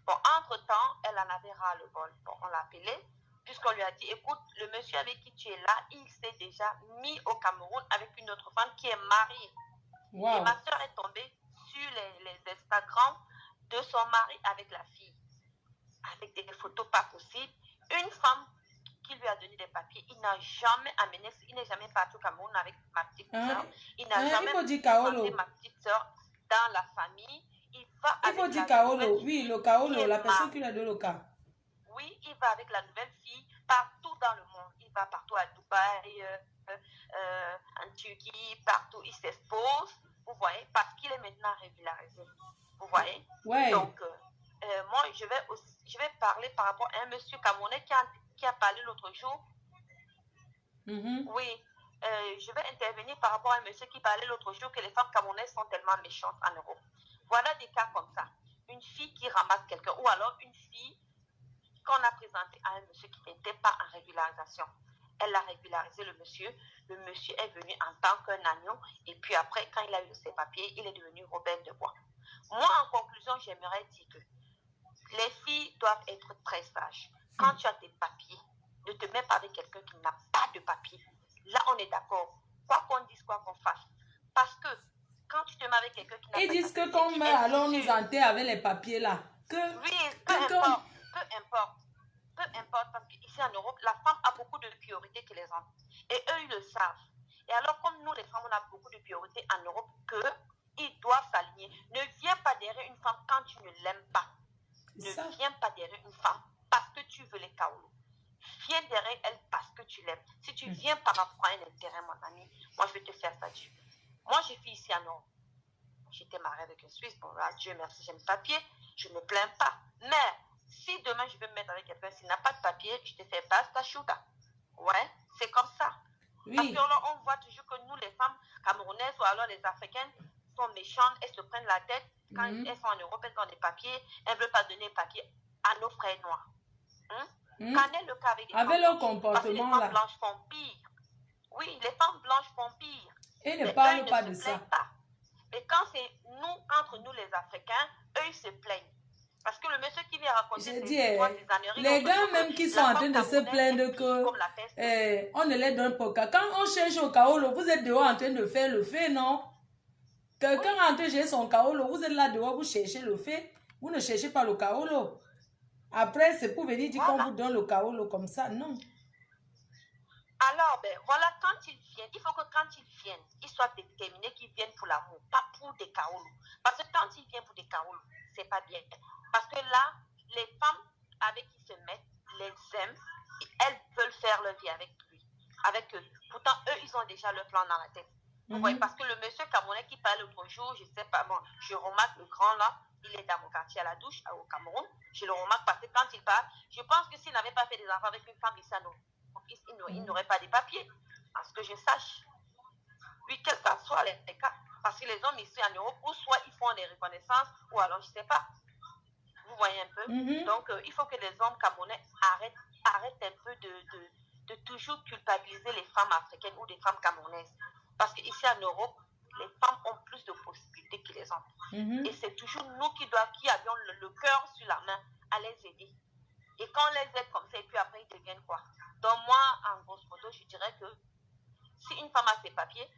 Bon, entre-temps, elle en avait ras le bol. Bon, on l'a appelé, puisqu'on lui a dit, écoute, le monsieur avec qui tu es là, il s'est déjà mis au Cameroun avec une autre femme qui est mariée. Wow. Et ma soeur est tombée sur les Instagram de son mari avec la fille, avec des photos pas possibles. Une femme qui lui a donné des papiers, il n'a jamais amené, il n'est jamais parti au Cameroun avec ma petite soeur. Il n'a jamais présenté ma petite soeur dans la famille. Il faut dire Kaolo, oui, le Kaolo, la personne qui lui a donné le cas. Oui, il va avec la nouvelle fille partout dans le monde. Il va partout à Dubaï, en Turquie, partout. Il s'expose, vous voyez, parce qu'il est maintenant régularisé. Vous voyez? Ouais. Donc, moi, je vais parler par rapport à un monsieur camerounais qui a parlé l'autre jour. Oui. Je vais intervenir par rapport à un monsieur qui parlait l'autre jour que les femmes camerounaises sont tellement méchantes en Europe. Voilà des cas comme ça. Une fille qui ramasse quelqu'un ou alors une fille qu'on a présentée à un monsieur qui n'était pas en régularisation. Elle a régularisé le monsieur. Le monsieur est venu en tant qu'un agneau et puis après, quand il a eu ses papiers, il est devenu Robert de Bois. Moi, en conclusion, j'aimerais dire que les filles doivent être très sages. Quand tu as des papiers, ne te mets pas avec quelqu'un qui n'a pas de papiers. Là, on est d'accord. Quoi qu'on dise, quoi qu'on fasse. Parce que quand tu te mets avec quelqu'un qui n'a pas de papiers... Ils disent que qu'on meurt, alors nous enterre avec les papiers là. Oui, peu importe, parce qu'ici en Europe, la femme a beaucoup de priorités que les hommes. Et eux, ils le savent. Et alors, comme nous, les femmes, on a beaucoup de priorités en Europe, qu'ils doivent s'aligner. Ne viens pas derrière une femme quand tu ne l'aimes pas. Ne viens pas derrière une femme parce que tu veux les kaolos. Viens derrière elle parce que tu l'aimes. Si tu viens par rapport à un intérêt, mon ami, moi, je vais te faire ça. Moi, je vis ici en Europe. J'étais mariée avec un Suisse. Bon, là, Dieu merci, j'ai mes papiers. Je ne me plains pas. Mais si demain, je veux me mettre avec quelqu'un, s'il n'a pas de papier, je te fais basta chouta. Ouais, c'est comme ça. Oui. Parce que là, on voit toujours que nous, les femmes camerounaises ou alors les africaines, sont méchantes, elles se prennent la tête. Quand elles sont en Europe, elles ont des papiers, elles ne veulent pas donner les papiers à nos frères noirs. Quand est le cas avec leur comportement parce que les femmes blanches font pire. Oui, les femmes blanches font pire. Et ne parlent pas de ça. Pas. Mais quand c'est nous, entre nous les Africains, eux, ils se plaignent. Parce que le monsieur qui vient raconter les gars même qui sont en train de se plaindre que on ne les donne pas. Quand on cherche au kaolo, vous êtes dehors en train de faire le fait, non? Quelqu'un est en train de chercher son kaolo, vous êtes là dehors, vous cherchez le fait. Vous ne cherchez pas le kaolo. Après, c'est pour venir dire qu'on vous donne le kaolo comme ça, non? Alors, voilà, quand ils viennent, il faut que quand ils viennent, ils soient déterminés qu'ils viennent pour l'amour, pas pour des kaolos. Parce que quand ils viennent pour des kaolos, c'est pas bien. Parce que là, les femmes avec qui se mettent, les aiment, et elles veulent faire leur vie avec lui. avec eux. Pourtant, eux, ils ont déjà leur plan dans la tête. Vous voyez, parce que le monsieur Camerounais qui parle l'autre jour, je sais pas, bon, je remarque le grand là, il est dans mon quartier à la douche, au Cameroun. Je le remarque parce que quand il parle, je pense que s'il n'avait pas fait des enfants avec une femme, il n'aurait pas de papiers. À ce que je sache. Oui, quel que soit les cas. Parce que les hommes ici en Europe, ou soit ils font des reconnaissances, ou alors je ne sais pas. Vous voyez un peu. Donc, il faut que les hommes camerounais arrêtent un peu de toujours culpabiliser les femmes africaines ou des femmes camerounaises. Parce qu'ici en Europe, les femmes ont plus de possibilités que les hommes. Et c'est toujours nous qui avions le cœur sur la main à les aider. Et quand on les aide comme ça, et puis après, ils deviennent quoi? Donc moi, en grosso modo, je dirais que si une femme a ses papiers,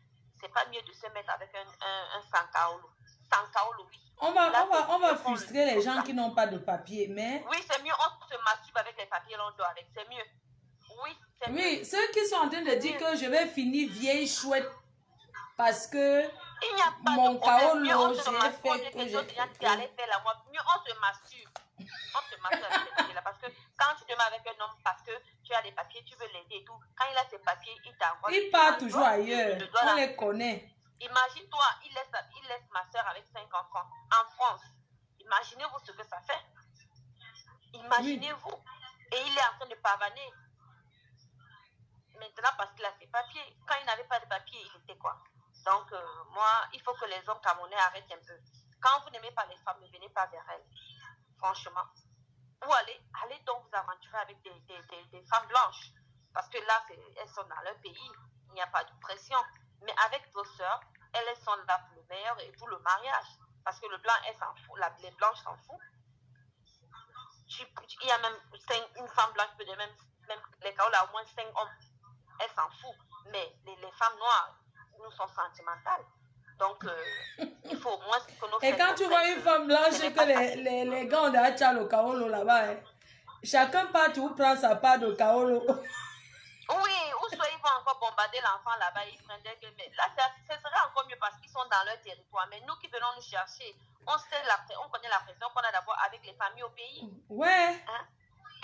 c'est pas mieux de se mettre avec un Sankaolo. Sankaolo, oui. On va frustrer les gens qui n'ont pas de papiers, mais... Oui, c'est mieux, on se masturbe avec les papiers, on dort avec, c'est mieux. Oui, c'est mieux. Oui, ceux qui sont en train de dire que je vais finir vieille chouette parce que il n'y a pas mon de problème. Mieux on j'ai se masturbe, fait que mieux on se masturbe. On se masturbe avec ces papiers-là parce que quand tu te mets avec un homme parce que tu as des papiers, tu veux l'aider et tout, quand il a ses papiers, il t'envoie. Il part toujours ailleurs, on les connaît. Imagine-toi, il laisse ma soeur avec 5 enfants en France. Imaginez-vous ce que ça fait. Imaginez-vous. Et il est en train de pavaner. Maintenant, parce qu'il a ses papiers. Quand il n'avait pas de papiers, il était quoi? Donc, moi, il faut que les hommes camerounais arrêtent un peu. Quand vous n'aimez pas les femmes, ne venez pas vers elles. Franchement. Ou allez donc vous aventurer avec des femmes blanches. Parce que là, elles sont dans leur pays. Il n'y a pas de pression. Mais avec vos sœurs, elles sont là pour le meilleur et pour le mariage. Parce que le blanc, elle s'en fout. Les blanches s'en foutent. Il y a même une femme blanche, même les cas où il y a au moins 5 hommes. Elle s'en fout. Mais les femmes noires, nous sommes sentimentales. Donc, il faut au moins que nos Et quand tu vois une femme blanche et que les gars ont déjà le kaolo là-bas, hein, chacun part où prend sa part de kaolo. Oui, ou soit ils vont encore bombarder l'enfant là-bas, ils prennent des gueules. Mais là, ce serait encore mieux parce qu'ils sont dans leur territoire. Mais nous qui venons nous chercher, on connaît la pression qu'on a d'abord avec les familles au pays. Ouais. Hein?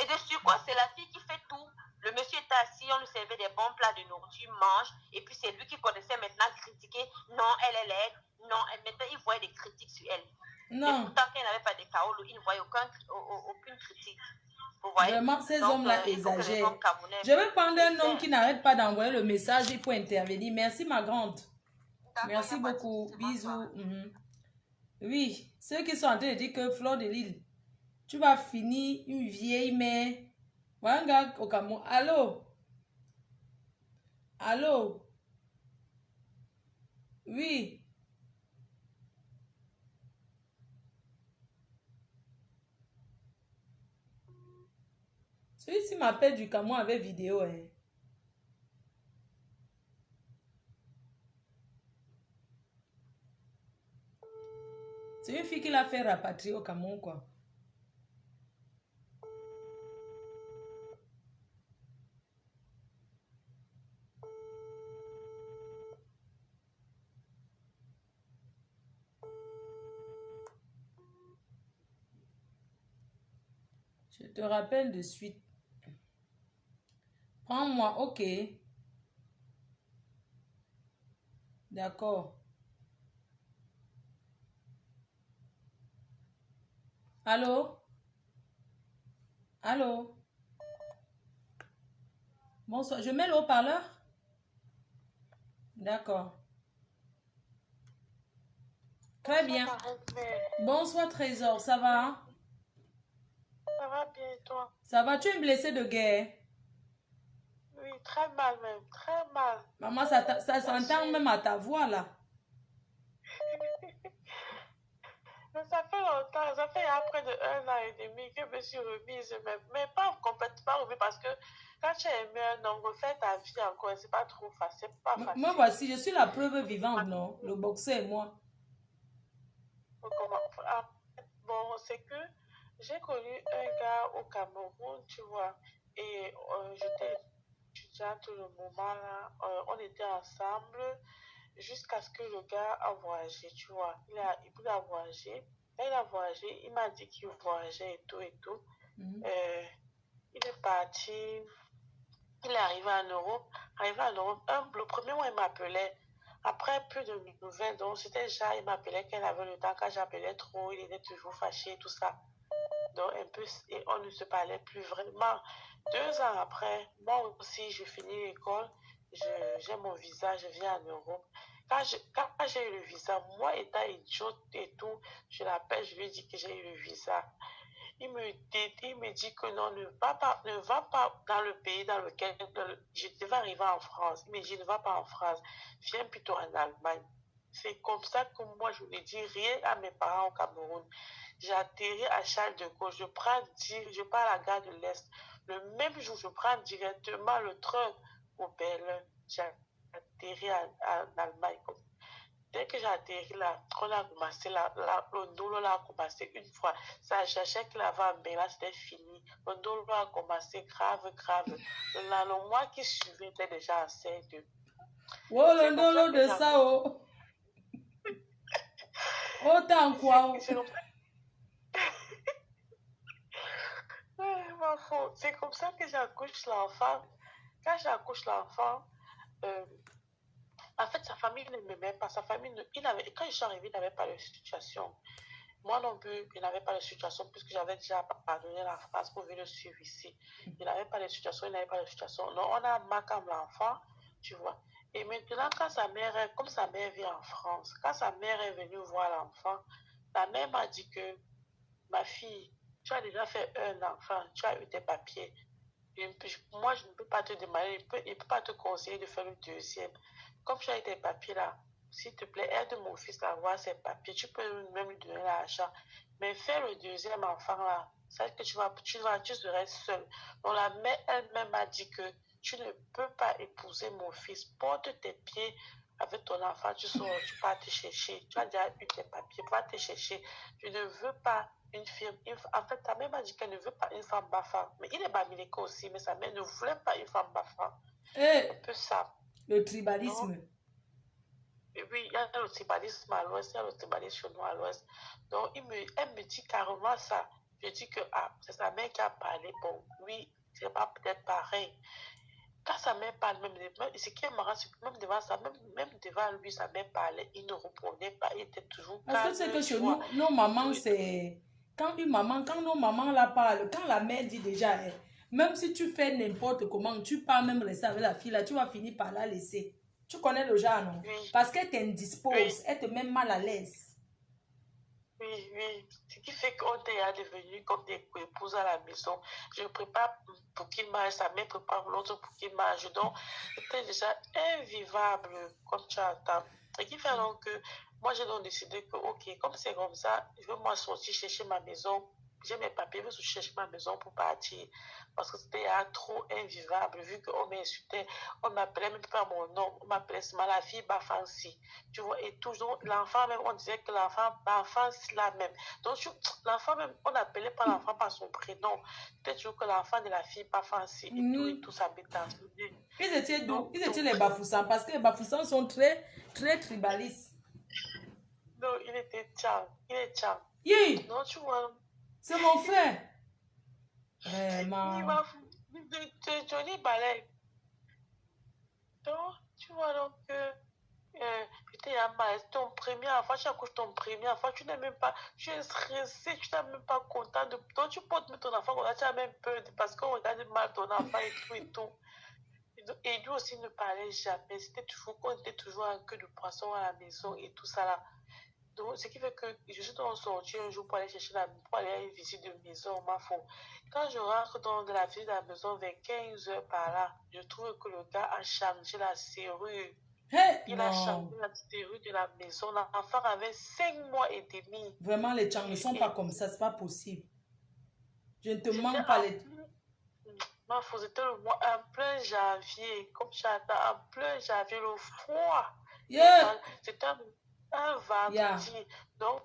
Et de surcroît, c'est la fille qui fait tout. Le monsieur était assis, on lui servait des bons plats de nourriture, mange. Et puis c'est lui qui connaissait maintenant critiquer. Non, elle est laide. Non, maintenant il voyait des critiques sur elle. Non. Et pourtant, quand il n'avait pas de kaolo, il ne voyait aucune critique. Vous voyez? Vraiment, ces hommes-là exagèrent. Je vais prendre un homme qui n'arrête pas d'envoyer le message pour intervenir. Merci, ma grande. Merci beaucoup. Bisous. Oui, ceux qui sont en train de dire que Fleur de Lille, tu vas finir une vieille mère. Voilà un gars au Cameroun. Allô? Allô? Oui. Celui-ci m'appelle du Cameroun avec vidéo. Hein. C'est une fille qui l'a fait rapatrier au Cameroun, quoi. Je te rappelle de suite. Prends-moi, ok. D'accord. Allô? Allô? Bonsoir. Je mets le haut-parleur? D'accord. Très bien. Bonsoir, Trésor. Ça va? Ça va bien, et toi? Ça va? Tu es blessé de guerre? Oui, très mal même. Très mal. Maman, ça s'entend même à ta voix, là. Mais ça fait longtemps. Ça fait près de 1 an et demi que je me suis remise. Mais pas complètement remise parce que quand tu as aimé un homme, refaire ta vie encore, c'est pas trop facile. Pas facile. Moi, voici, je suis la preuve vivante, non? Le boxeur et moi. Bon, c'est que j'ai connu un gars au Cameroun, tu vois, et j'étais étudiante le moment là, on était ensemble jusqu'à ce que le gars a voyagé, tu vois. Il a voyagé. Quand il a voyagé, il m'a dit qu'il voyageait et tout et tout. Il est parti, il est arrivé en Europe. Arrivé en Europe, le premier mois, il m'appelait. Après, plus de nouvelles. Donc, c'était déjà, il m'appelait quand il avait le temps. Quand j'appelais trop, il était toujours fâché, tout ça. Donc, un peu, et on ne se parlait plus vraiment. 2 ans après, moi aussi, je finis l'école. J'ai mon visa, je viens en Europe. Quand j'ai eu le visa, moi étant idiote et tout, je l'appelle, je lui dis que j'ai eu le visa. Il me dit que non, ne va pas dans le pays dans lequel je devais arriver en France. Mais je ne vais pas en France. Viens plutôt en Allemagne. C'est comme ça que moi, je ne dis rien à mes parents au Cameroun. J'ai atterri à Charles de Gaulle. Je pars à la gare de l'Est. Le même jour, je prends directement le train au Berlin. J'ai atterri en Allemagne. Dès que j'ai atterri là, on a commencé le ndolo là a commencé une fois. Ça, j'achète que l'avant, mais là, c'était fini. Le ndolo a commencé grave, grave. Le mois qui suivait était déjà enceinte. Oh, le ndolo de ça, oh. Autant quoi. C'est comme ça que j'accouche l'enfant. Quand j'accouche l'enfant, en fait, sa famille ne m'aimait pas. Sa famille, quand je suis arrivée, il n'avait pas de situation. Moi non plus, il n'avait pas de situation puisque j'avais déjà abandonné la France pour venir le suivre ici. Il n'avait pas de situation, il n'avait pas de situation. Donc, on a marqué l'enfant, tu vois. Et maintenant, comme sa mère vit en France, quand sa mère est venue voir l'enfant, la mère m'a dit que, ma fille, tu as déjà fait un enfant, tu as eu tes papiers. Moi, je ne peux pas te demander, il ne peut pas te conseiller de faire le deuxième. Comme tu as eu tes papiers là, s'il te plaît, aide mon fils à avoir ses papiers. Tu peux même lui donner l'argent. Mais faire le deuxième enfant là, ça veut dire que tu serais seule. Donc la mère elle-même m'a dit que tu ne peux pas épouser mon fils. Porte tes pieds avec ton enfant, tu sors, tu pars te chercher. Tu as déjà eu tes papiers, va te chercher. Je ne veux pas une fille. En fait, ta mère m'a dit qu'elle ne veut pas une femme baffa. Mais il est bamileke aussi, mais sa mère ne voulait pas une femme baffa. C'est un peu ça. Le tribalisme. Non? Et puis, il y a le tribalisme à l'ouest, il y a le tribalisme chinois à l'ouest. Donc, elle me dit carrément ça. Je dis que c'est sa mère qui a parlé. Bon, oui, c'est pas peut-être pareil. Quand sa mère parle, ce qui est marrant, c'est que même devant ça, même devant lui, sa mère parlait, il ne répondait pas, il était toujours calme. Parce que c'est que chez nous, nos mamans, c'est... Quand nos mamans la parlent, quand la mère dit déjà, même si tu fais n'importe comment, tu pars même rester avec la fille là, tu vas finir par la laisser. Tu connais le genre, non? Oui. Parce qu'elle t'indispose, Oui. elle te met mal à l'aise. Oui, oui. Ce qui fait qu'on est devenu comme des épouses à la maison. Je prépare pour qu'il mange, sa mère prépare l'autre pour qu'il mange. Donc, c'était déjà invivable, comme tu entends. Et qui fait donc que moi, j'ai donc décidé que, ok, comme c'est comme ça, je veux moi sortir chercher ma maison. J'ai mes papiers, je veux chercher ma maison pour partir. Parce que c'était trop invivable, vu qu'on m'insultait. On m'appelait même pas mon nom. On m'appelait seulement la fille Bafansi. Tu vois, et toujours, l'enfant même, on disait que l'enfant Bafansi là même. Donc, l'enfant même, on n'appelait pas l'enfant par son prénom. C'était toujours que l'enfant de la fille Bafansi. Et tout ça m'étonne. Ils étaient d'où? Ils étaient les Bafoussans, parce que les Bafoussans sont très, très tribalistes. Non, il était Tchang. Il est Tchang. Oui. Non, tu vois. C'est mon frère. Vraiment. Il m'a Johnny Ballet. Donc, tu vois, donc, j'étais à ton premier enfant, tu accouches ton premier enfant, tu n'es même pas, tu es stressé, tu n'es même pas content de. Donc, tu portes même ton enfant, tu as même peur parce qu'on regarde mal ton enfant et tout et tout. Et lui aussi ne parlait jamais. On était toujours en queue de poisson à la maison et tout ça là. Donc, ce qui fait que je suis donc sortie un jour pour aller pour aller à une visite de maison, ma foi. Quand je rentre dans la visite de la maison vers 15 h par là, je trouve que le gars a changé la serrure. Il a changé la serrure de la maison. L'enfant avait 5 mois et demi. Vraiment, les Tchang ne sont pas comme ça, c'est pas possible. Je ne te mens pas. Ma foi, c'était le mois en plein janvier, comme j'attends, en plein janvier, le froid. Yeah. C'était un vendredi. Yeah. Donc,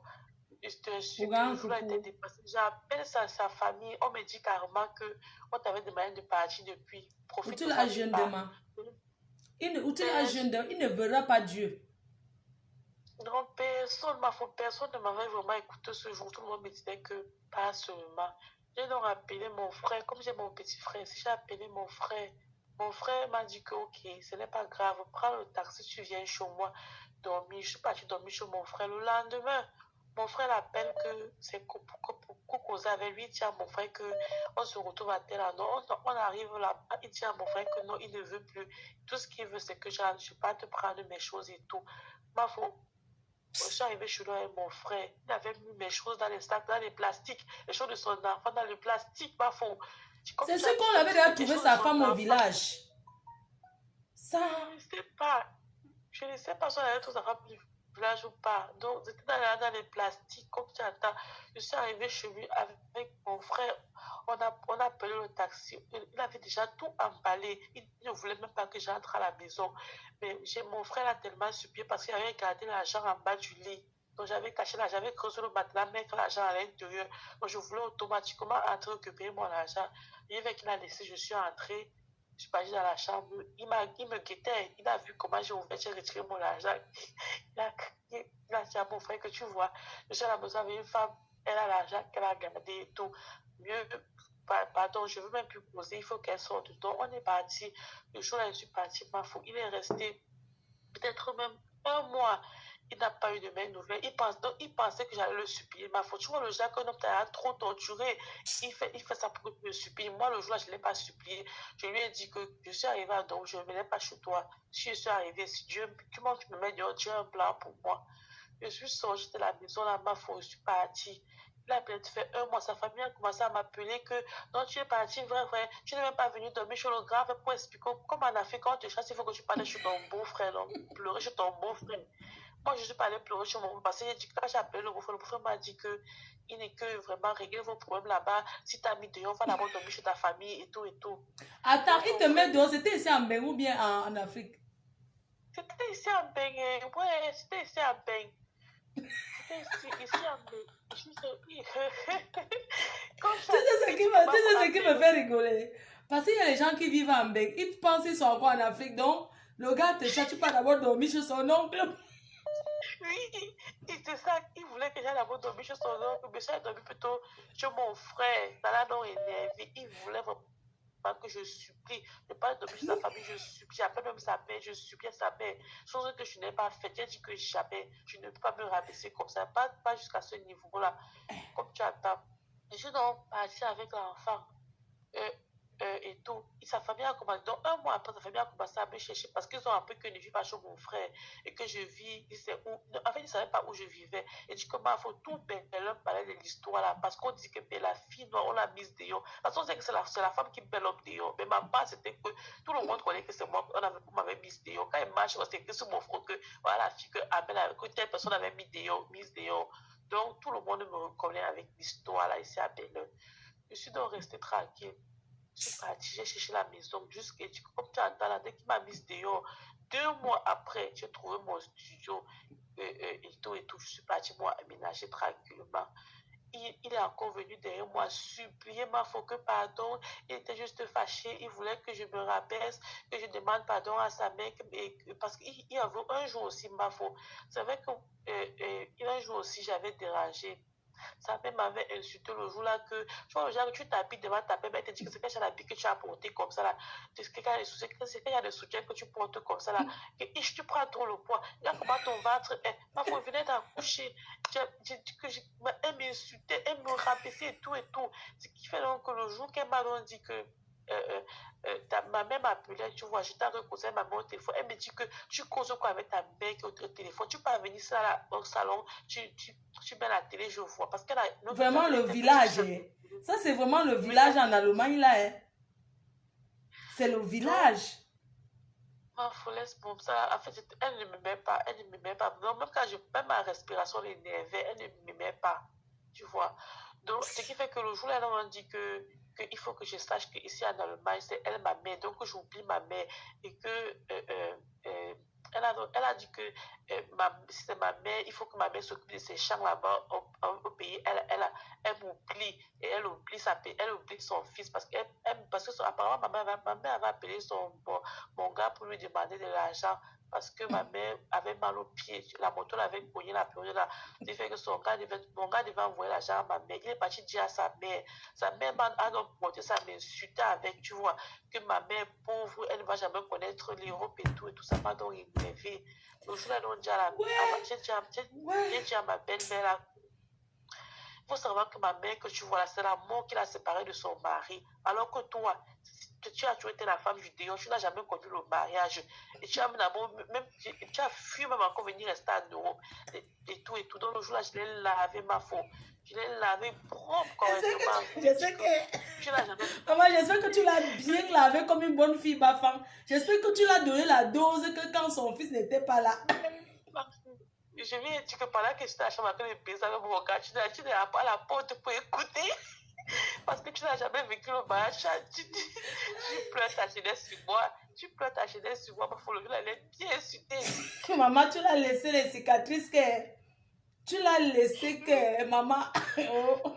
je te suis que le jour a été dépassé. J'appelle sa famille. On me dit carrément qu'on t'avait demandé de partir depuis. Profite de la jeune demain. Il ne verra pas Dieu. Non, personne ne m'avait vraiment écouté ce jour. Tout le monde me disait que pas seulement. J'ai donc appelé mon frère. Comme j'ai mon petit frère, si j'ai appelé mon frère, Mon frère m'a dit que, ok, ce n'est pas grave, prends le taxi, tu viens chez moi dormir. Je suis partie dormir chez mon frère le lendemain. Mon frère appelle que c'est pour causer avec lui. Il dit à mon frère que on se retrouve à tel endroit. On arrive là, il dit à mon frère que non, il ne veut plus. Tout ce qu'il veut, c'est que je ne pas te prendre mes choses et tout. Ma foi, je suis arrivée chez lui avec mon frère. Il avait mis mes choses dans les sacs, dans les plastiques. Les choses de son enfant dans le plastique, ma foi. C'est ce qu'on avait déjà trouvé sa femme au village. Ça. Je ne sais pas. Je ne sais pas si on avait trouvé sa femme du village ou pas. Donc, c'était dans les plastiques, comme tu attends. Je suis arrivée chez lui avec mon frère. On a appelé le taxi. Il avait déjà tout emballé. Il ne voulait même pas que j'entre à la maison. Mais mon frère a tellement supplié parce qu'il avait gardé l'argent en bas du lit. Donc, j'avais caché l'argent, j'avais creusé le matelas, mettre l'argent à l'intérieur. Donc, je voulais automatiquement entrer récupérer mon argent. Et avec qu'il a laissé, je suis entrée. Je suis partie dans la chambre. Il me guettait. Il a vu comment j'ai ouvert, j'ai retiré mon argent. Il a dit à mon frère que tu vois, je suis à la maison avec une femme, elle a l'argent qu'elle a gardé et tout. Mieux, pardon, je ne veux même plus poser, il faut qu'elle sorte. Donc, on est parti. Le jour où je suis partie, ma fou, il est resté peut-être même un mois. Il n'a pas eu de mes nouvelles. Il pensait que j'allais le supplier. Ma faute, tu vois, le genre qu'un homme t'a trop torturé, il fait ça pour me supplier. Moi, le jour-là, je ne l'ai pas supplié. Je lui ai dit que je suis arrivée à donc je ne venais pas chez toi. Si je suis arrivée, si Dieu, comment tu me mets dehors, Dieu a un plan pour moi. Je suis sortie de la maison, là, ma faute, je suis partie. Il a peut-être fait un mois, sa famille a commencé à m'appeler que non, tu es parti, vrai, tu n'es même pas venu dormir chez le grave pour expliquer comment on a fait quand tu chasse, il faut que tu parles chez ton beau-frère, pleurer chez ton beau-frère. Moi, je suis pas allée pleurer chez mon frère parce que quand j'ai appelé le beau-frère m'a dit que il n'est que vraiment régler vos problèmes là-bas. Si t'as mis dehors, on va d'abord dormir chez ta famille et tout et tout. Attends, il te met dehors, c'était ici en Beng ou bien en Afrique? C'était ici en Beng, ouais, c'était ici en Beng. C'était ici en Beng. Tu sais ce qui me fait rigoler. Parce qu'il y a les gens qui vivent en Beng, ils pensent qu'ils sont encore en Afrique, donc le gars te chatte, tu peux d'abord dormir chez son oncle. Oui, c'est ça, il voulait que j'aille d'abord dormir chez son oncle, mais j'allais dormir plutôt chez mon frère. Ça l'a donc énervé, il voulait vraiment que je supplie, ne pas dormir chez sa famille, je supplie, j'appelle même sa mère, je supplie sa mère, chose que je n'ai pas faite, j'ai dit que jamais, je ne peux pas me rabaisser comme ça, pas jusqu'à ce niveau-là, comme tu attends. Je suis donc partie avec l'enfant. Et tout. Et sa famille a commencé, donc un mois après, sa famille a commencé à me chercher parce qu'ils ont appris que je ne vis pas chez mon frère et que je vis, ils sait où, en fait, ils ne savaient pas où je vivais. Et dit comment il faut tout leur parler de l'histoire là, parce qu'on dit que la fille noire, on l'a mise dehors. Parce qu'on sait que c'est la femme qui met l'homme dehors. Mais ma part, c'était que tout le monde connaît que c'est moi, on m'avait mise dehors. Quand elle marche, c'était que sur mon front que voilà la fille que telle personne avait mise dehors. Donc tout le monde me reconnaît avec l'histoire là ici à Belle. Je suis donc restée tranquille. Je suis partie, j'ai cherché la maison jusqu'à comme tu entends là, dès qu'il m'a mise dehors, 2 mois après, j'ai trouvé mon studio et tout, je suis partie moi aménager tranquillement. Il est encore venu derrière moi supplier ma faute que pardon, il était juste fâché, il voulait que je me rabaisse, que je demande pardon à sa mère, parce qu'il y avait un jour aussi ma faute. C'est vrai que un jour aussi j'avais dérangé. Sa mère m'avait insulté le jour là que, tu vois, le genre, tu t'habilles devant ta mère, elle te dit que c'est quel habit que tu as porté comme ça là, c'est qu'il y a des soutiens que tu portes comme ça là, que tu prends trop le poids, regarde comment ton ventre est, ma fille venait d'accoucher, elle m'insultait, elle me rabaissait et tout, ce qui fait donc que le jour qu'elle m'a dit que ma mère m'appelait, tu vois, j'étais avec ma mère au téléphone, elle me dit que tu causes quoi avec ta mère qui est au téléphone, tu peux venir ça là, au salon, tu mets la télé, je vois, parce qu'elle a... Vraiment le village, ça c'est vraiment le village en Allemagne là, c'est le village. Ma foulaise, bon, ça, en fait, elle ne m'aimait pas, non, même quand même ma respiration l'énervait, elle ne m'aimait pas, tu vois. Donc, ce qui fait que le jour là, elle m'a dit qu'il faut que je sache qu'ici en Allemagne, c'est elle ma mère, donc j'oublie ma mère, et que elle a dit que si c'est ma mère, il faut que ma mère s'occupe de ses champs là-bas au pays. Elle m'oublie et elle oublie son fils parce que apparemment ma mère avait appelé mon gars pour lui demander de l'argent parce que ma mère avait mal au pied. La moto l'avait cogné la période là. Ce fait que mon gars devait envoyer l'argent à ma mère. Il est parti dire à sa mère. Sa mère a donc monté, ça m'insultait avec, tu vois, que ma mère pauvre, elle ne va jamais connaître l'Europe et tout ça m'a donc énervé. Le jour là, j'ai dit à ma belle-mère là, il faut savoir que ma mère, que tu vois là, c'est la mort qui l'a séparée de son mari. Alors que toi, tu as toujours été la femme judéo, tu n'as jamais connu le mariage. Et tu as même tu as fui même encore venir rester en Europe. Et tout. Donc le jour là, je l'ai lavé ma faute. Je l'ai lavé propre correctement. Je sais que... Tu n'as jamais... Maman, j'espère que tu l'as bien lavé comme une bonne fille, ma femme. J'espère que tu l'as donné la dose que quand son fils n'était pas là. Je lui ai dit que pendant que j'étais à la chambre avec le baiser avec mon gars, tu n'as pas la porte pour écouter. Parce que tu n'as jamais vécu le mariage. Tu pleures ta jeunesse sur moi. Tu pleures ta jeunesse sur moi. Il faut le dire, elle est bien insultée. Maman, tu l'as laissé les cicatrices que... Tu l'as laissé que... Maman... Oh.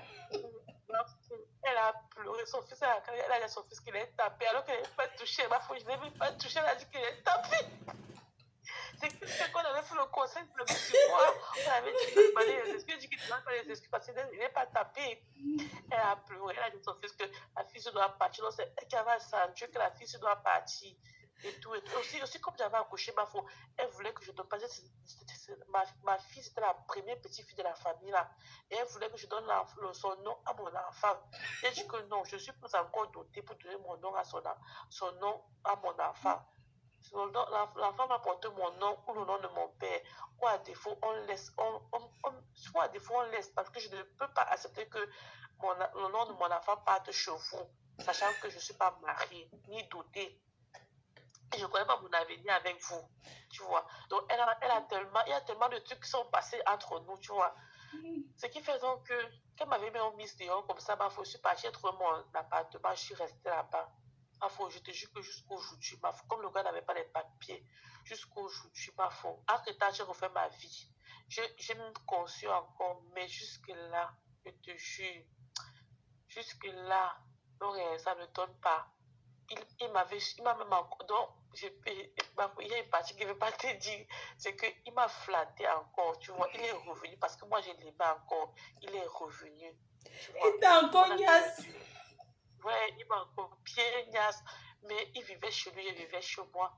Elle a pleuré. Son fils, elle a dit à son fils qu'il est tapé. Alors qu'elle n'est pas touchée. Ma fille, je ne l'ai même pas touché. Elle a dit qu'il est tapé. C'est qu'on avait fait le conseil de moi. On avait dit qu'il fallait les excuses. Il dit qu'il ne doit pas les excuses parce qu'il n'est pas tapé. Elle a pleuré. Elle a dit à son fils que la fille se doit partir. Donc, c'est elle qui avait senti que la fille se doit partir. Et tout. Aussi comme j'avais accouché ma fille, elle voulait que je donne pas. Ma fille, c'était la première petite fille de la famille là. Et elle voulait que je donne son nom à mon enfant. J'ai dit que non, je suis pas encore dotée pour donner mon nom à son nom à mon enfant. L'enfant m'a porté mon nom ou le nom de mon père. Ou à défaut, on laisse. Soit à défaut, on laisse parce que je ne peux pas accepter que le nom de mon enfant parte chez vous, sachant que je ne suis pas mariée ni dotée. Et je ne connais pas mon avenir avec vous, tu vois. Donc, il y a tellement de trucs qui sont passés entre nous, tu vois. Ce qui fait donc que, quand m'avait mis en mise dehors comme ça, je suis partie trouver mon appartement, je suis restée là-bas. Je te jure que jusqu'aujourd'hui, comme le gars n'avait pas les papiers, jusqu'aujourd'hui, entre-temps, j'ai refait ma vie. J'ai même conçu encore, mais jusque-là, je te jure, jusque-là, non, ça ne donne pas. Il m'a même encore. Donc, il y a une partie qui ne veut pas te dire, c'est qu'il m'a flatté encore, tu vois. Il est revenu parce que moi, je l'aimais encore. Il est revenu. Il t'a encore niasse. Ouais, il m'a encore bien niasse. Mais il vivait chez lui, je vivais chez moi.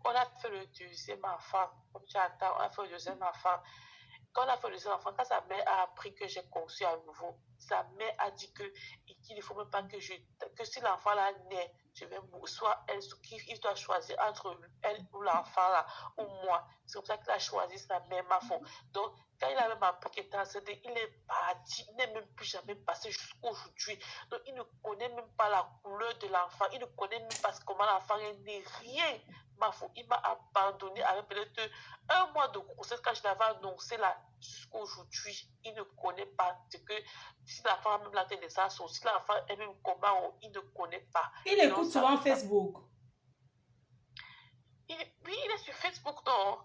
On a fait le deuxième enfant. Comme tu attends, on a fait le deuxième enfant. Quand on a fait le deuxième enfant, quand sa mère a appris que j'ai conçu à nouveau, sa mère a dit qu'il ne faut même pas que si l'enfant là naît, je vais soit elle, il doit choisir entre elle ou l'enfant là, ou moi. C'est comme ça qu'il a choisi sa mère, ma femme. Donc, quand il a même appris qu'il était enceinte, il est parti, il n'est même plus jamais passé jusqu'aujourd'hui. Donc, il ne connaît même pas la couleur de l'enfant, il ne connaît même pas comment l'enfant est né, rien. Il m'a abandonné avec peut-être un mois de grossesse quand je l'avais annoncé là jusqu'aujourd'hui. Il ne connaît pas ce que si la femme a même la tête des assos, si l'enfant est même comment, il ne connaît pas. Il écoute souvent Facebook. Oui, il est sur Facebook, non.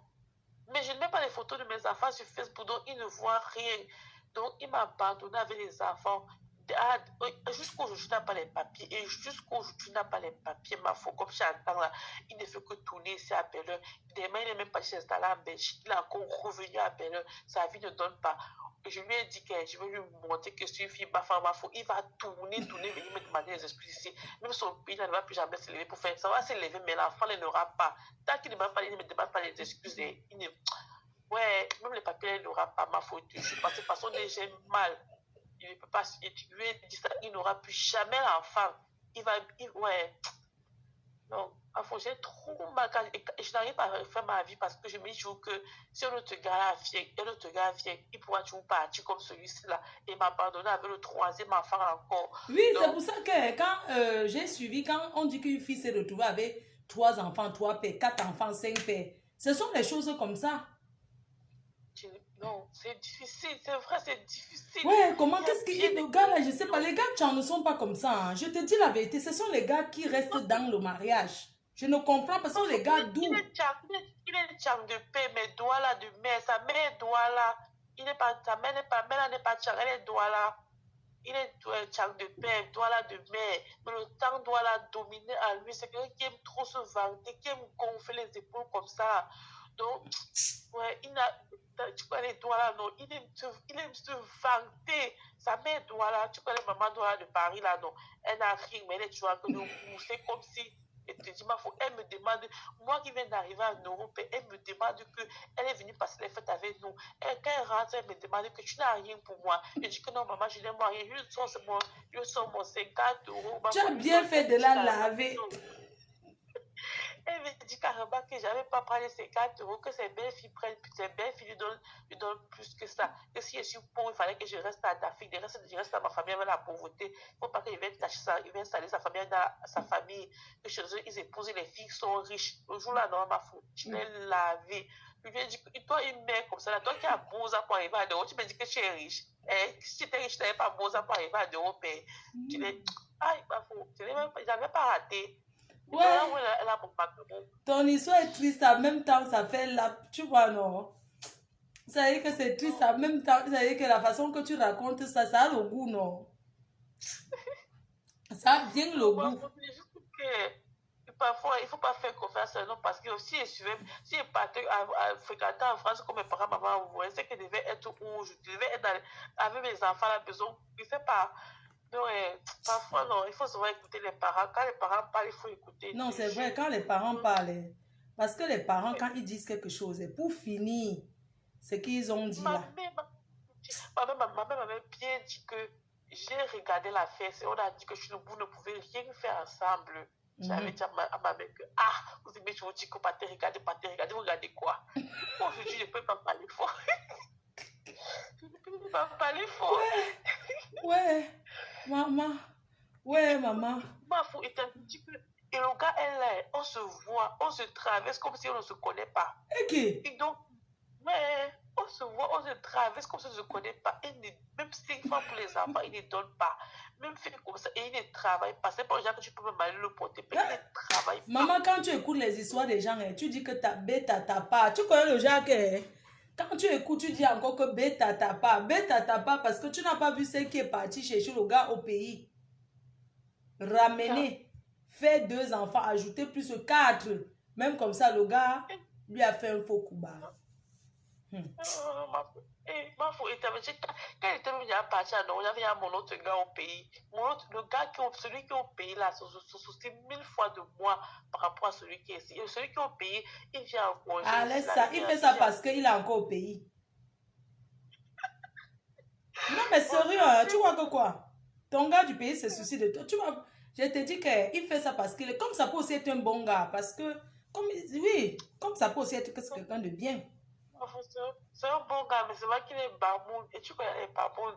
Mais je ne mets pas les photos de mes enfants sur Facebook, donc il ne voit rien. Donc il m'a abandonné avec les enfants. Jusqu'aujourd'hui, tu n'as pas les papiers. Et jusqu'aujourd'hui, tu n'as pas les papiers. Ma foi, comme j'entends là, il ne fait que tourner ici à Belleux. Demain, il n'est même pas installé en Belgique. Il est encore revenu à Belleux. Sa vie ne donne pas. Je lui ai dit que je vais lui montrer que c'est une fille, ma femme, il va tourner, venir me demander des excuses ici. Même son pays, il ne va plus jamais se lever pour faire ça. Va se lever, mais l'enfant ne l'aura pas. Tant qu'il ne me demande pas les excuses, il ne... Ouais, même les papiers, il n'aura pas, ma faute. Parce que de toute façon, j'ai mal. Il ne peut pas, tu lui as dit ça, il n'aura plus jamais l'enfant. Ouais. Non, j'ai trop mal. Je n'arrive pas à refaire ma vie parce que je me dis que si un autre gars vient, il pourra toujours partir comme celui-ci-là et m'abandonner avec le troisième enfant encore. Oui, c'est pour ça que quand j'ai suivi, quand on dit qu'une fille s'est retrouvée avec 3 enfants, 3 pères, 4 enfants, 5 pères, ce sont des choses comme ça. Non, c'est difficile, c'est vrai, c'est difficile. Ouais, comment qu'est-ce qu'il y a de gars là, je sais pas, les gars Tchang ne sont pas comme ça. Hein. Je te dis la vérité, ce sont les gars qui restent dans le mariage. Je ne comprends pas, ce sont les gars doux. Il est Tchang de paix, mais doigt là de mère, sa mère est doigt là. Sa mère n'est pas Tchang, elle est doigt là. Il est Tchang de paix, doigt là de mère. Mais le temps doit la dominer à lui. C'est quelqu'un qui aime trop se vanter, qui aime gonfler les épaules comme ça. Donc, ouais, tu connais les doigts là, non, il aime se vanter. Sa mère doigt là, tu connais maman doigt là de Paris là, non, elle n'a rien, mais elle est toujours en train de pousser comme si, et te dis, elle me demande, moi qui viens d'arriver en Europe, elle me demande qu'elle est venue passer les fêtes avec nous. Et quand elle rentre, elle me demande que tu n'as rien pour moi. Je dis que non, maman, je n'ai rien, je sors mon 50 euros. Tu as bien fait de la laver. Elle me dit carrément que j'avais pas pris les 50 euros, que ses belles-filles prennent, ses belles-filles lui donnent plus que ça. Que si je suis pauvre, il fallait que je reste à Dafik, je reste à ma famille avec la pauvreté. Il ne faut pas qu'il vienne tâcher ça, il vient installer sa famille dans sa famille. Que chez eux, ils épousent, les filles sont riches. Le jour-là, non, ma faute, je l'ai lavé. Je lui ai dit, toi, une mère comme ça, là, toi qui as beau ça pour arriver à l'Europe, tu me dis que tu es riche. Et si tu étais riche, tu n'avais pas beau ça pour arriver à l'Europe. Tu l'es, aïe, ma faute, je n'avais pas raté. Ouais. Ton histoire est triste, en même temps, ça fait la... Tu vois, non? Ça veut dire que c'est triste, en même temps, ça veut dire que la façon que tu racontes ça, ça a le goût, non? Ça a bien le goût. Parfois, il ne faut pas faire confiance à un homme parce que si je partais à fréquenter en France comme mes parents, maman, vous voyez, c'est que je devais être où je devais être avec mes enfants à la maison. Je ne sais pas. Donc, parfois, non, il faut souvent écouter les parents. Quand les parents parlent, il faut écouter. Non, c'est vrai, quand les parents parlent, parce que les parents, quand ils disent quelque chose, et pour finir, ce qu'ils ont dit là. Ma mère m'avait bien dit que j'ai regardé l'affaire, on a dit que vous ne pouvez rien faire ensemble. J'avais dit à ma mère que, vous aimez, je vous dis que pas te regarder, vous regardez quoi? Aujourd'hui, je ne peux pas parler fort. Je ne peux pas parler fort. Ouais, maman. Ouais, maman. Ma fou, il t'a dit que, et le gars, on se voit, on se traverse comme si on ne se connaît pas. Ok. Et donc, ouais, on se voit, on se traverse comme si on ne se connaît pas. Et même 5 fois pour les enfants, il ne donne pas. Même fait comme ça, et il ne travaille pas. C'est pas genre que tu peux même aller le porter, mais il ne travaille pas. Maman, quand tu écoutes les histoires des gens, tu dis que ta bêta t'a pas. Tu connais le genre que quand tu écoutes, tu dis encore que bêta t'a pas. Bêta t'a pas parce que tu n'as pas vu celle qui est partie chercher le gars au pays. Ramener, faire 2 enfants, ajouter plus de 4. Même comme ça, le gars lui a fait un faux coup bas. Ma fou, quand il était venu à partir, il y avait mon autre gars au pays. Le gars celui qui est au pays là, se soucie 1000 fois de moi par rapport à celui qui est ici. Et celui qui est au pays, il vient en congé. Ah, laisse ça, il fait ça parce qu'il est encore au pays. Non, mais sérieux, tu vois que quoi? Ton gars du pays se soucie de toi. Tu vois, je te dis qu'il fait ça parce qu'il est... Comme ça peut aussi être un bon gars. Parce que, comme ça peut aussi être quelqu'un de bien. C'est un bon gars, mais c'est vrai qu'il est baboun. Et tu connais les babouns.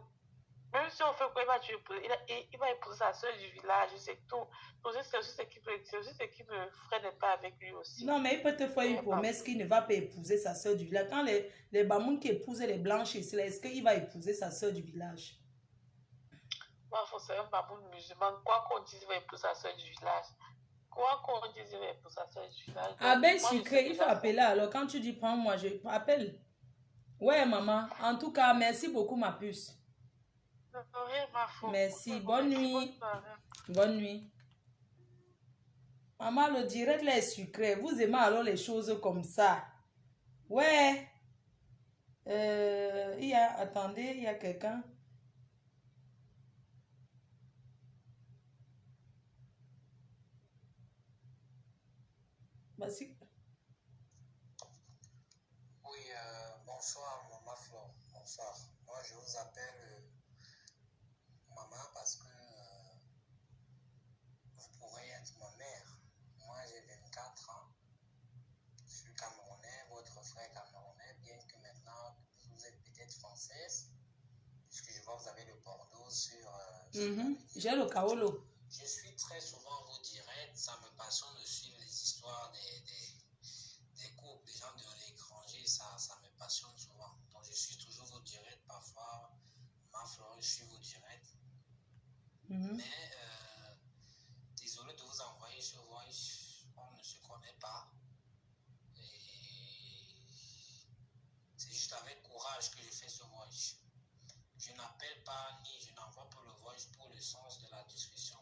Même si on fait quoi, il va épouser sa soeur du village, c'est tout. Donc, c'est aussi ce qui me freine un peu avec lui aussi. Non, mais il peut te faire une promesse qu'il ne va pas épouser sa soeur du village. Quand les babouns qui épousent les blanches ici, est-ce qu'il va épouser sa soeur du village? C'est un baboun musulman. Quoi qu'on dise, il va épouser sa soeur du village. Quoi qu'on dise, il va épouser sa soeur du village. Ah ben, sucré, il faut appeler. Alors, quand tu dis prends-moi, je appelle. Ouais, maman. En tout cas, merci beaucoup, ma puce. Merci. Bonne nuit. Bonne nuit. Maman, le direct là est sucré. Vous aimez alors les choses comme ça. Ouais. Attendez, il y a quelqu'un. Vas-y. Oui, bonsoir, maman Flore. Bonsoir. Moi, je vous appelle maman parce que vous pourrez être ma mère. Moi, j'ai 24 ans. Je suis camerounais, votre frère camerounais, bien que maintenant vous êtes peut-être française, puisque je vois que vous avez le Bordeaux sur... J'ai le Kaolo. Je suis très souvent vos directs, ça me passionne de suivre les histoires des couples, des gens de l'étranger, ça me passionne souvent. Donc je suis toujours vos directs, parfois, ma Flore, je suis vos directs. Mais désolé de vous envoyer ce voice, on ne se connaît pas. Et c'est juste avec courage que je fais ce voice. Je n'appelle pas ni je n'envoie pas le voice pour le sens de la discussion,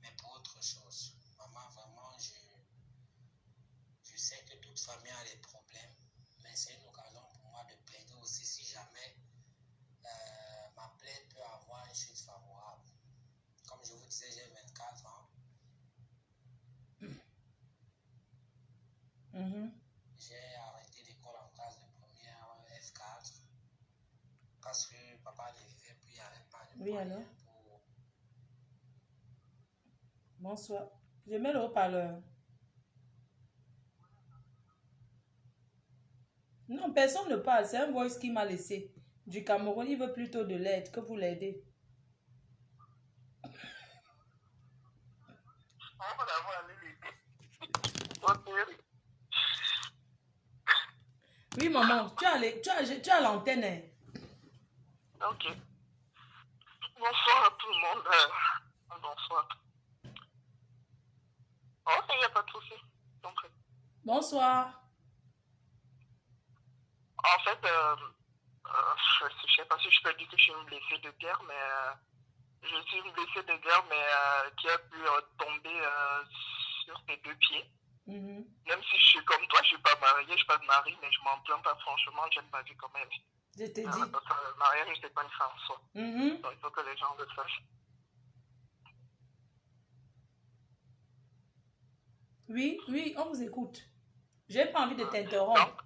mais pour autre chose. Maman, vraiment, je sais que toute famille a des problèmes. mais c'est une occasion pour moi de plaider aussi si jamais ma plainte peut avoir une suite favorable. Comme je vous disais, j'ai 24 ans. J'ai arrêté l'école en classe de première F4 parce que papa ne vivait plus, il n'y avait pas de Oui, moyens alors? pour... Bonsoir. Je mets le haut-parleur. Non, personne ne parle. C'est un voice qui m'a laissé. Du Cameroun, il veut plutôt de l'aide, que vous l'aidez. Oui, maman, tu as l'antenne. Hein. Ok. Bonsoir à tout le monde. Bonsoir. Oh, il n'y a pas de souci. Donc, Bonsoir. en fait, je ne sais pas si je peux dire que je suis une blessée de guerre, mais je suis une blessée de guerre, mais qui a pu tomber sur ses deux pieds. Même si je suis comme toi, je ne suis pas mariée, je ne suis pas de mari, mais je m'en plains pas franchement, j'aime ma vie comme elle. Je t'ai dit. Le mariage, ce n'est pas une fin en soi. Donc, il faut que les gens le sachent. Oui, oui, on vous écoute. J'ai pas envie de t'interrompre.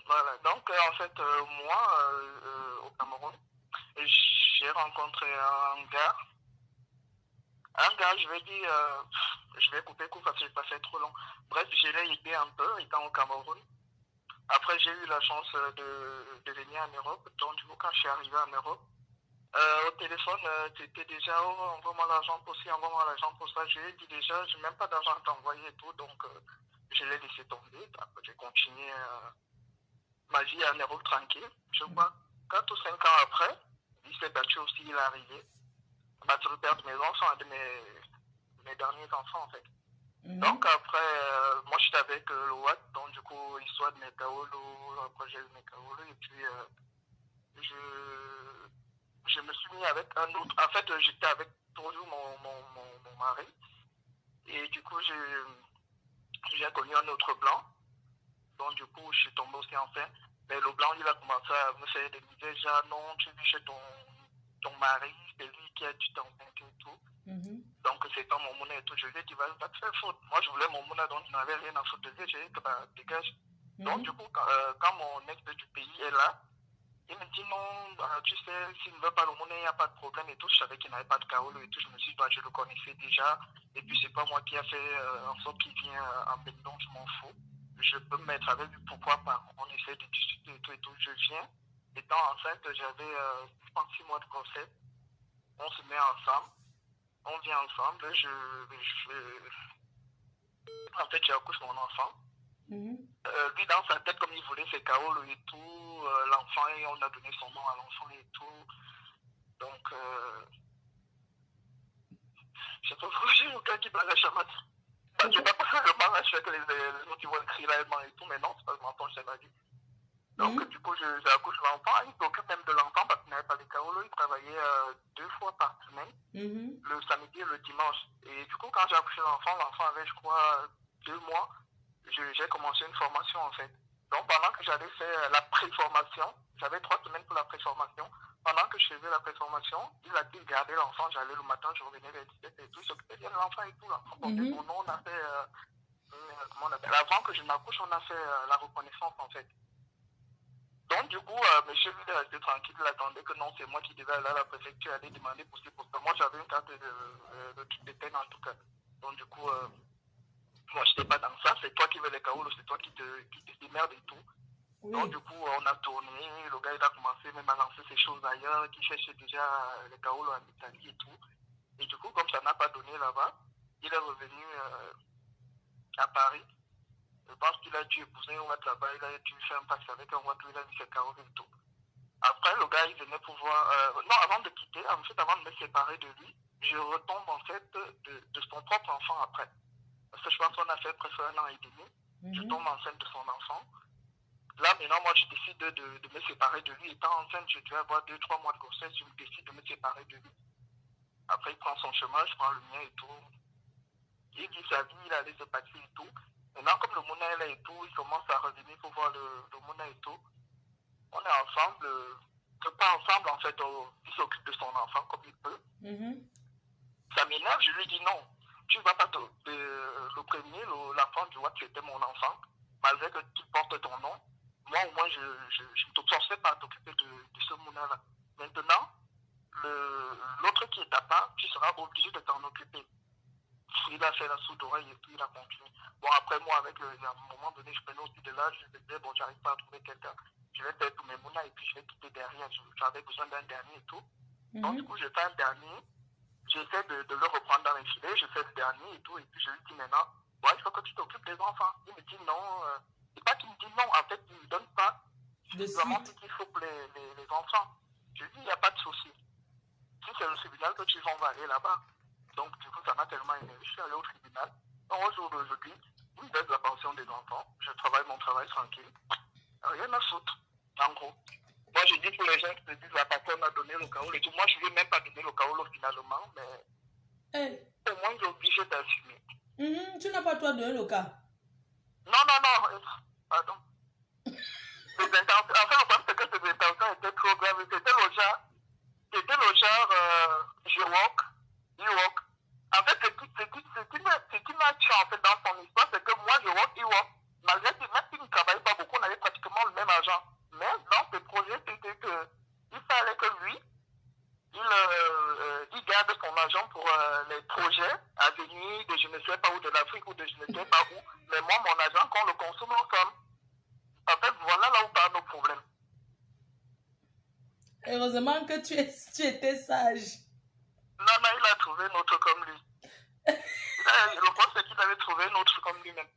Voilà, donc en fait, moi, au Cameroun, j'ai rencontré un gars, je vais dire, je vais couper court parce que ça fait trop long. Bref, je l'ai aidé un peu étant au Cameroun. Après, j'ai eu la chance de venir en Europe. Donc, du coup, quand je suis arrivé en Europe, au téléphone, c'était déjà, oh, envoie-moi l'argent pour ci, envoie-moi l'argent pour ça. Je lui ai dit déjà, je n'ai même pas d'argent à t'envoyer et tout. Donc, je l'ai laissé tomber. Après, j'ai continué ma vie en Europe tranquille. Je crois 4 ou 5 ans après, il s'est battu aussi, il est arrivé. Battre le père de mes enfants, de mes derniers enfants en fait. Donc après, moi j'étais avec le Watt, donc du coup, histoire de mes Kaolo, après j'ai eu mes Kaolo, et puis je me suis mis avec un autre. En fait, j'étais avec toujours mon mari, et du coup, j'ai connu un autre blanc, donc du coup, je suis tombé aussi enceinte. Mais le blanc, il a commencé à me faire des idées, déjà, non, tu vis chez ton mari, c'est lui qui a dû t'enceinte et tout. Donc, c'est pas mon monnaie et tout. Je lui ai dit, va te faire faute. Moi, je voulais mon monnaie, donc je n'avais rien à foutre de lui. J'ai dit, bah, dégage. Donc, du coup, quand mon ex du pays est là, il me dit, non, tu sais, s'il ne veut pas le monnaie, il n'y a pas de problème et tout. Je savais qu'il n'avait pas de Kaolo et tout. Je me suis dit, bah, je le connaissais déjà. Et puis, c'est pas moi qui a fait en sorte qu'il vient en Bénin, je m'en fous. Je peux me mettre avec lui, pourquoi pas. On essaie de discuter et tout et tout. Je viens. Étant enceinte, j'avais 6 mois de grossesse. On se met ensemble. On vient ensemble. En fait, j'accouche mon enfant. Lui, dans sa tête, comme il voulait ses Kaolo et tout, l'enfant, et on a donné son nom à l'enfant et tout. Donc, je sais pas pourquoi j'ai mon gars qui parle la chamade. Bah, je sais pas pourquoi le mariage fait que les gens qui vont crier là et tout, mais non, c'est pas le menton, je l'ai dit. Donc, du coup, j'accouche l'enfant. Il s'occupe même de l'enfant parce qu'il n'avait pas de Kaolo. Il travaillait 2 fois par semaine, le samedi et le dimanche. Et du coup, quand j'ai accouché l'enfant avait, je crois, 2 mois. J'ai commencé une formation, en fait. Donc, pendant que j'allais faire la pré-formation, j'avais 3 semaines pour la pré-formation. Pendant que je faisais la pré-formation, il a dit garder l'enfant. J'allais le matin, je revenais vers 17 et tout. Il s'occupait bien de l'enfant et tout. L'enfant portait son nom. On a fait, comment on appelle, avant que je n'accouche, on a fait la reconnaissance, en fait. Donc, du coup, monsieur, il est resté tranquille, il attendait que non, c'est moi qui devais aller à la préfecture, aller demander pour ça. Moi, j'avais une carte de truc de peine, en tout cas. Donc, du coup, moi, je n'étais pas dans ça. C'est toi qui veux les Kaolo, c'est toi qui te démerdes et tout. Oui. Donc, du coup, on a tourné. Le gars, il a commencé même à lancer ses choses ailleurs, qui cherchait déjà les Kaolo en Italie et tout. Et du coup, comme ça n'a pas donné là-bas, il est revenu à Paris. Je pense qu'il a dû épouser un Watt là-bas, il a dû faire un pacte avec un Watt où il a mis ses Kaolo et tout. Après, le gars, il venait pour voir... non, avant de quitter, en fait, avant de me séparer de lui, je retombe en fait de son propre enfant après. Parce que je pense qu'on a fait presque 1 an et demi. Je tombe enceinte de son enfant. Là, maintenant, moi, je décide de me séparer de lui. Étant enceinte, je devais avoir 2-3 mois de grossesse. Je décide de me séparer de lui. Après, il prend son chemin, je prends le mien et tout. Il vit sa vie, il allait se passer et tout. Maintenant, comme le Mouna est là et tout, il commence à revenir pour voir le Mouna et tout. On est ensemble, pas ensemble en fait, il s'occupe de son enfant comme il peut. Ça m'énerve, je lui dis non, tu ne vas pas le premier, l'enfant du roi, tu étais mon enfant, malgré que tu portes ton nom. Moi au moins, je ne te forçais pas à t'occuper de ce Mouna-là. Maintenant, l'autre qui est à part, tu seras obligé de t'en occuper. Il a fait la sourde oreille et puis il a continué. Bon, après moi, à un moment donné, je prenais aussi de l'âge, je me disais, bon, j'arrive pas à trouver quelqu'un. Je vais faire tous mes mounas et puis je vais quitter derrière. J'avais besoin d'un dernier et tout. Donc, du coup, j'ai fait un dernier. J'essaie de le reprendre dans les filets. Je fais le dernier et tout. Et puis, je lui dis maintenant, ouais, il faut que tu t'occupes des enfants. Il me dit non. C'est pas qu'il me dit non. En fait, il ne me donne pas vraiment ce qu'il faut pour les enfants. Je lui dis, il n'y a pas de souci. Si c'est le tribunal que tu vas, on va aller là-bas. Donc, du coup, ça m'a tellement énervé. Je suis allé au tribunal. Donc, au jour d'aujourd'hui, il me baisse la pension des enfants. Je travaille mon travail tranquille. Rien à foutre, en gros. Moi, je dis pour les gens qui me disent la personne a donné le kaolo et tout. Moi, je ne veux même pas donner le kaolo finalement, mais au moins, il est obligé d'assumer. Tu n'as pas toi donné le cas? Non. Pardon. En fait, le problème, c'est que ces intentions étaient trop graves. C'était le genre, je walk. En fait, ce qui m'a tué en fait dans son histoire, c'est que moi, je walk, il walk. Malgré que même s'il ne travaille pas beaucoup, on avait pratiquement le même argent. Mais dans ce projet, c'était qu'il fallait que lui, il garde son argent pour les projets à venir de je ne sais pas où, de l'Afrique ou de je ne sais pas où. Mais moi, mon argent, qu'on le consomme ensemble. En fait, voilà là où part nos problèmes. Heureusement que tu étais sage. Non, il a trouvé un autre comme lui. Le problème, c'est qu'il avait trouvé un autre comme lui-même.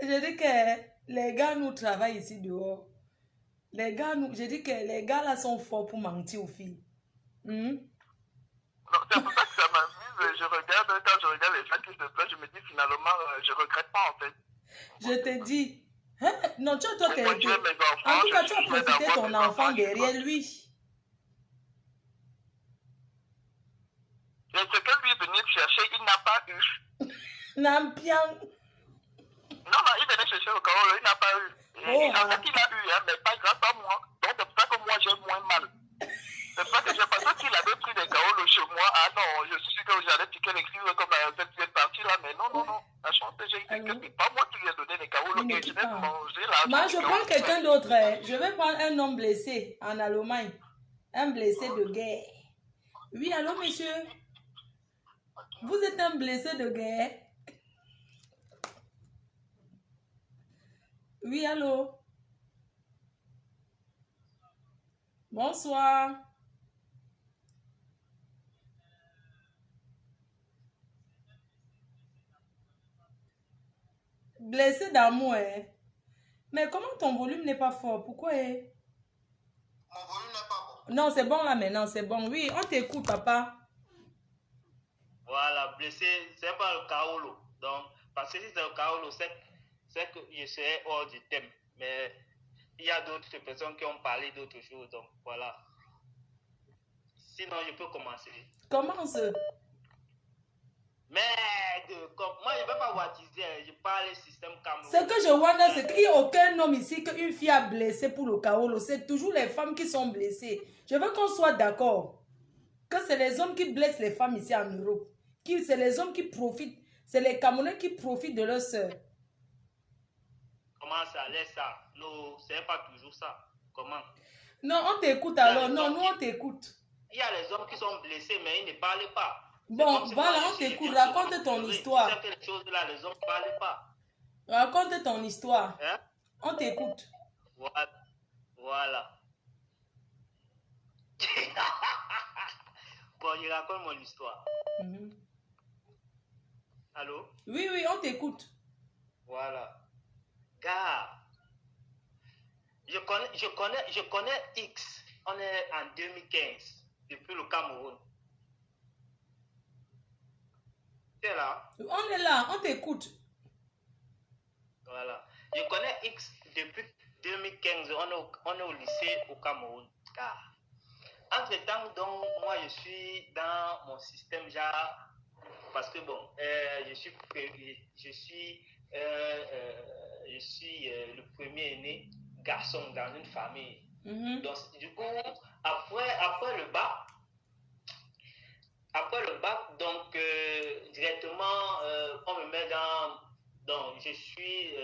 Je dis que les gars nous travaillent ici dehors. Je dis que les gars là sont forts pour mentir aux filles. Donc, c'est pour ça que ça m'amuse. Quand je regarde les gens qui se plaignent, je me dis finalement, je regrette pas en fait. Je te dis. Hein? Non, toi, en tout cas, tu as profité de ton enfant derrière lui. Et ce que lui venait chercher, il n'a pas eu. Nampian. Non, il venait chercher le kaolo, il n'a pas eu. En fait, il a eu, mais pas grâce à moi. Donc, c'est pour ça que moi, j'ai moins mal. C'est pour ça que j'ai pensé qu'il avait pris des kaolos chez moi. Ah non, je suis sûr que j'allais piquer les crimes comme cette vieille partie là, mais non. La chance que j'ai eu, c'est pas moi qui lui ai donné les kaolos et je vais manger là. Moi, je prends quelqu'un d'autre. Je vais prendre un homme blessé en Allemagne. Un blessé de guerre. Oui, allô, monsieur? Vous êtes un blessé de guerre? Oui, allô? Bonsoir. Blessé d'amour, hein? Mais comment ton volume n'est pas fort? Pourquoi? Mon volume n'est pas bon. Non, c'est bon là maintenant, c'est bon. Oui, on t'écoute, papa. Voilà, blessé, c'est pas le kaolo. Donc, parce que si c'est le kaolo, c'est que je serais hors du thème. Mais il y a d'autres personnes qui ont parlé d'autres choses. Donc, voilà. Sinon, je peux commencer. Commence. Mais, moi, je ne vais pas wattiser. Je parle du système Cameroun. Ce que je vois là, c'est qu'il n'y a aucun homme ici qu'une fille a blessé pour le kaolo. C'est toujours les femmes qui sont blessées. Je veux qu'on soit d'accord. Que c'est les hommes qui blessent les femmes ici en Europe. C'est les hommes qui profitent. C'est les Camerounais qui profitent de leurs sœurs. Comment ça? Laisse ça. Non, c'est pas toujours ça. Comment? Non, on t'écoute alors. Non, nous on t'écoute. Il y a les hommes qui sont blessés, mais ils ne parlent pas. Bon, voilà, on t'écoute. Raconte ton histoire. Ces choses-là, les hommes ne parlent pas. Raconte ton histoire. Hein? On t'écoute. Voilà. Bon, je raconte mon histoire. Allô? Oui, on t'écoute. Voilà. Gars, je connais X. On est en 2015, depuis le Cameroun. Tu es là? On est là, on t'écoute. Voilà. Je connais X depuis 2015. On est au lycée au Cameroun. Gars. Entre-temps, donc, moi, je suis dans mon système, genre, parce que bon, je suis je suis le premier né garçon dans une famille. Donc, du coup, après le bac, donc directement, on me met donc je suis,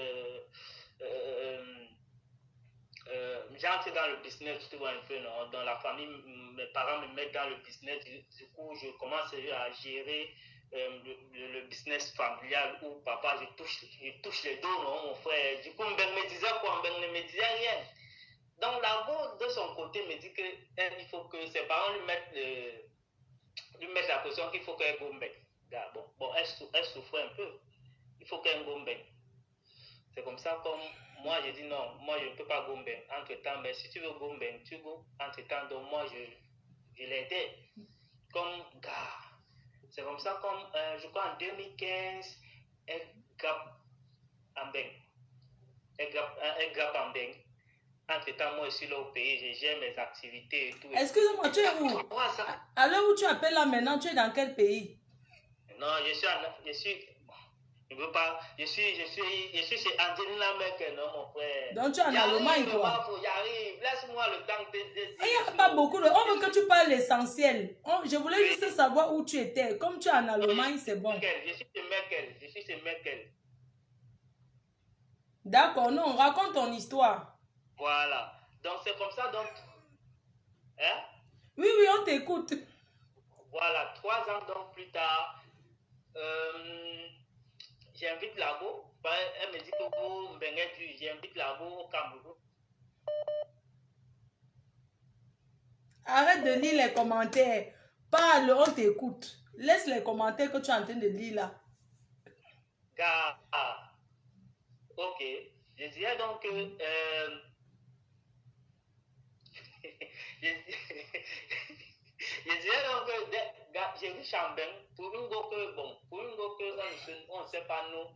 j'entre dans le business, tu vois un peu, non? Dans la famille, mes parents me mettent dans le business, du coup, je commence à gérer le business familial où papa, je touche les dos, non, mon frère. Du coup, ben me disait quoi? Ben ne me disait rien. Donc, Lago, de son côté, me dit qu'il faut que ses parents lui mettent la pression qu'il faut qu'elle gombe. Bon, elle souffrait un peu. Il faut qu'elle gombe. C'est comme ça, comme moi, j'ai dit non, moi, je ne peux pas gombe. Entre-temps, mais si tu veux gombe, tu go. Entre-temps, donc moi, je l'aidais. Comme gars. C'est comme ça, comme je crois en 2015, elle grappe en bain. Elle grappe en bain. Entre-temps, moi, je suis là au pays, je gère mes activités et tout. Excuse-moi, tu es où? À l'heure où tu appelles là maintenant, tu es dans quel pays? Non, je suis chez Angelina Merkel, non, mon frère. Donc tu es en Allemagne, toi? J'arrive, laisse-moi le temps de... Il n'y a pas beaucoup de... On veut que tu parles l'essentiel. Je voulais juste savoir où tu étais. Comme tu es en Allemagne, c'est bon. Je suis chez Merkel. D'accord, non, raconte ton histoire. Voilà. Donc c'est comme ça, donc... Hein? Oui, on t'écoute. Voilà, 3 ans donc plus tard, j'invite Lago. Elle me dit que vous m'avez j'invite Lago au Cameroun. Arrête de lire les commentaires. Parle, on t'écoute. Laisse les commentaires que tu es en train de lire là. Ok. Je disais donc que... je disais donc que j'ai vu Chambin pour une go que on ne sait pas nous,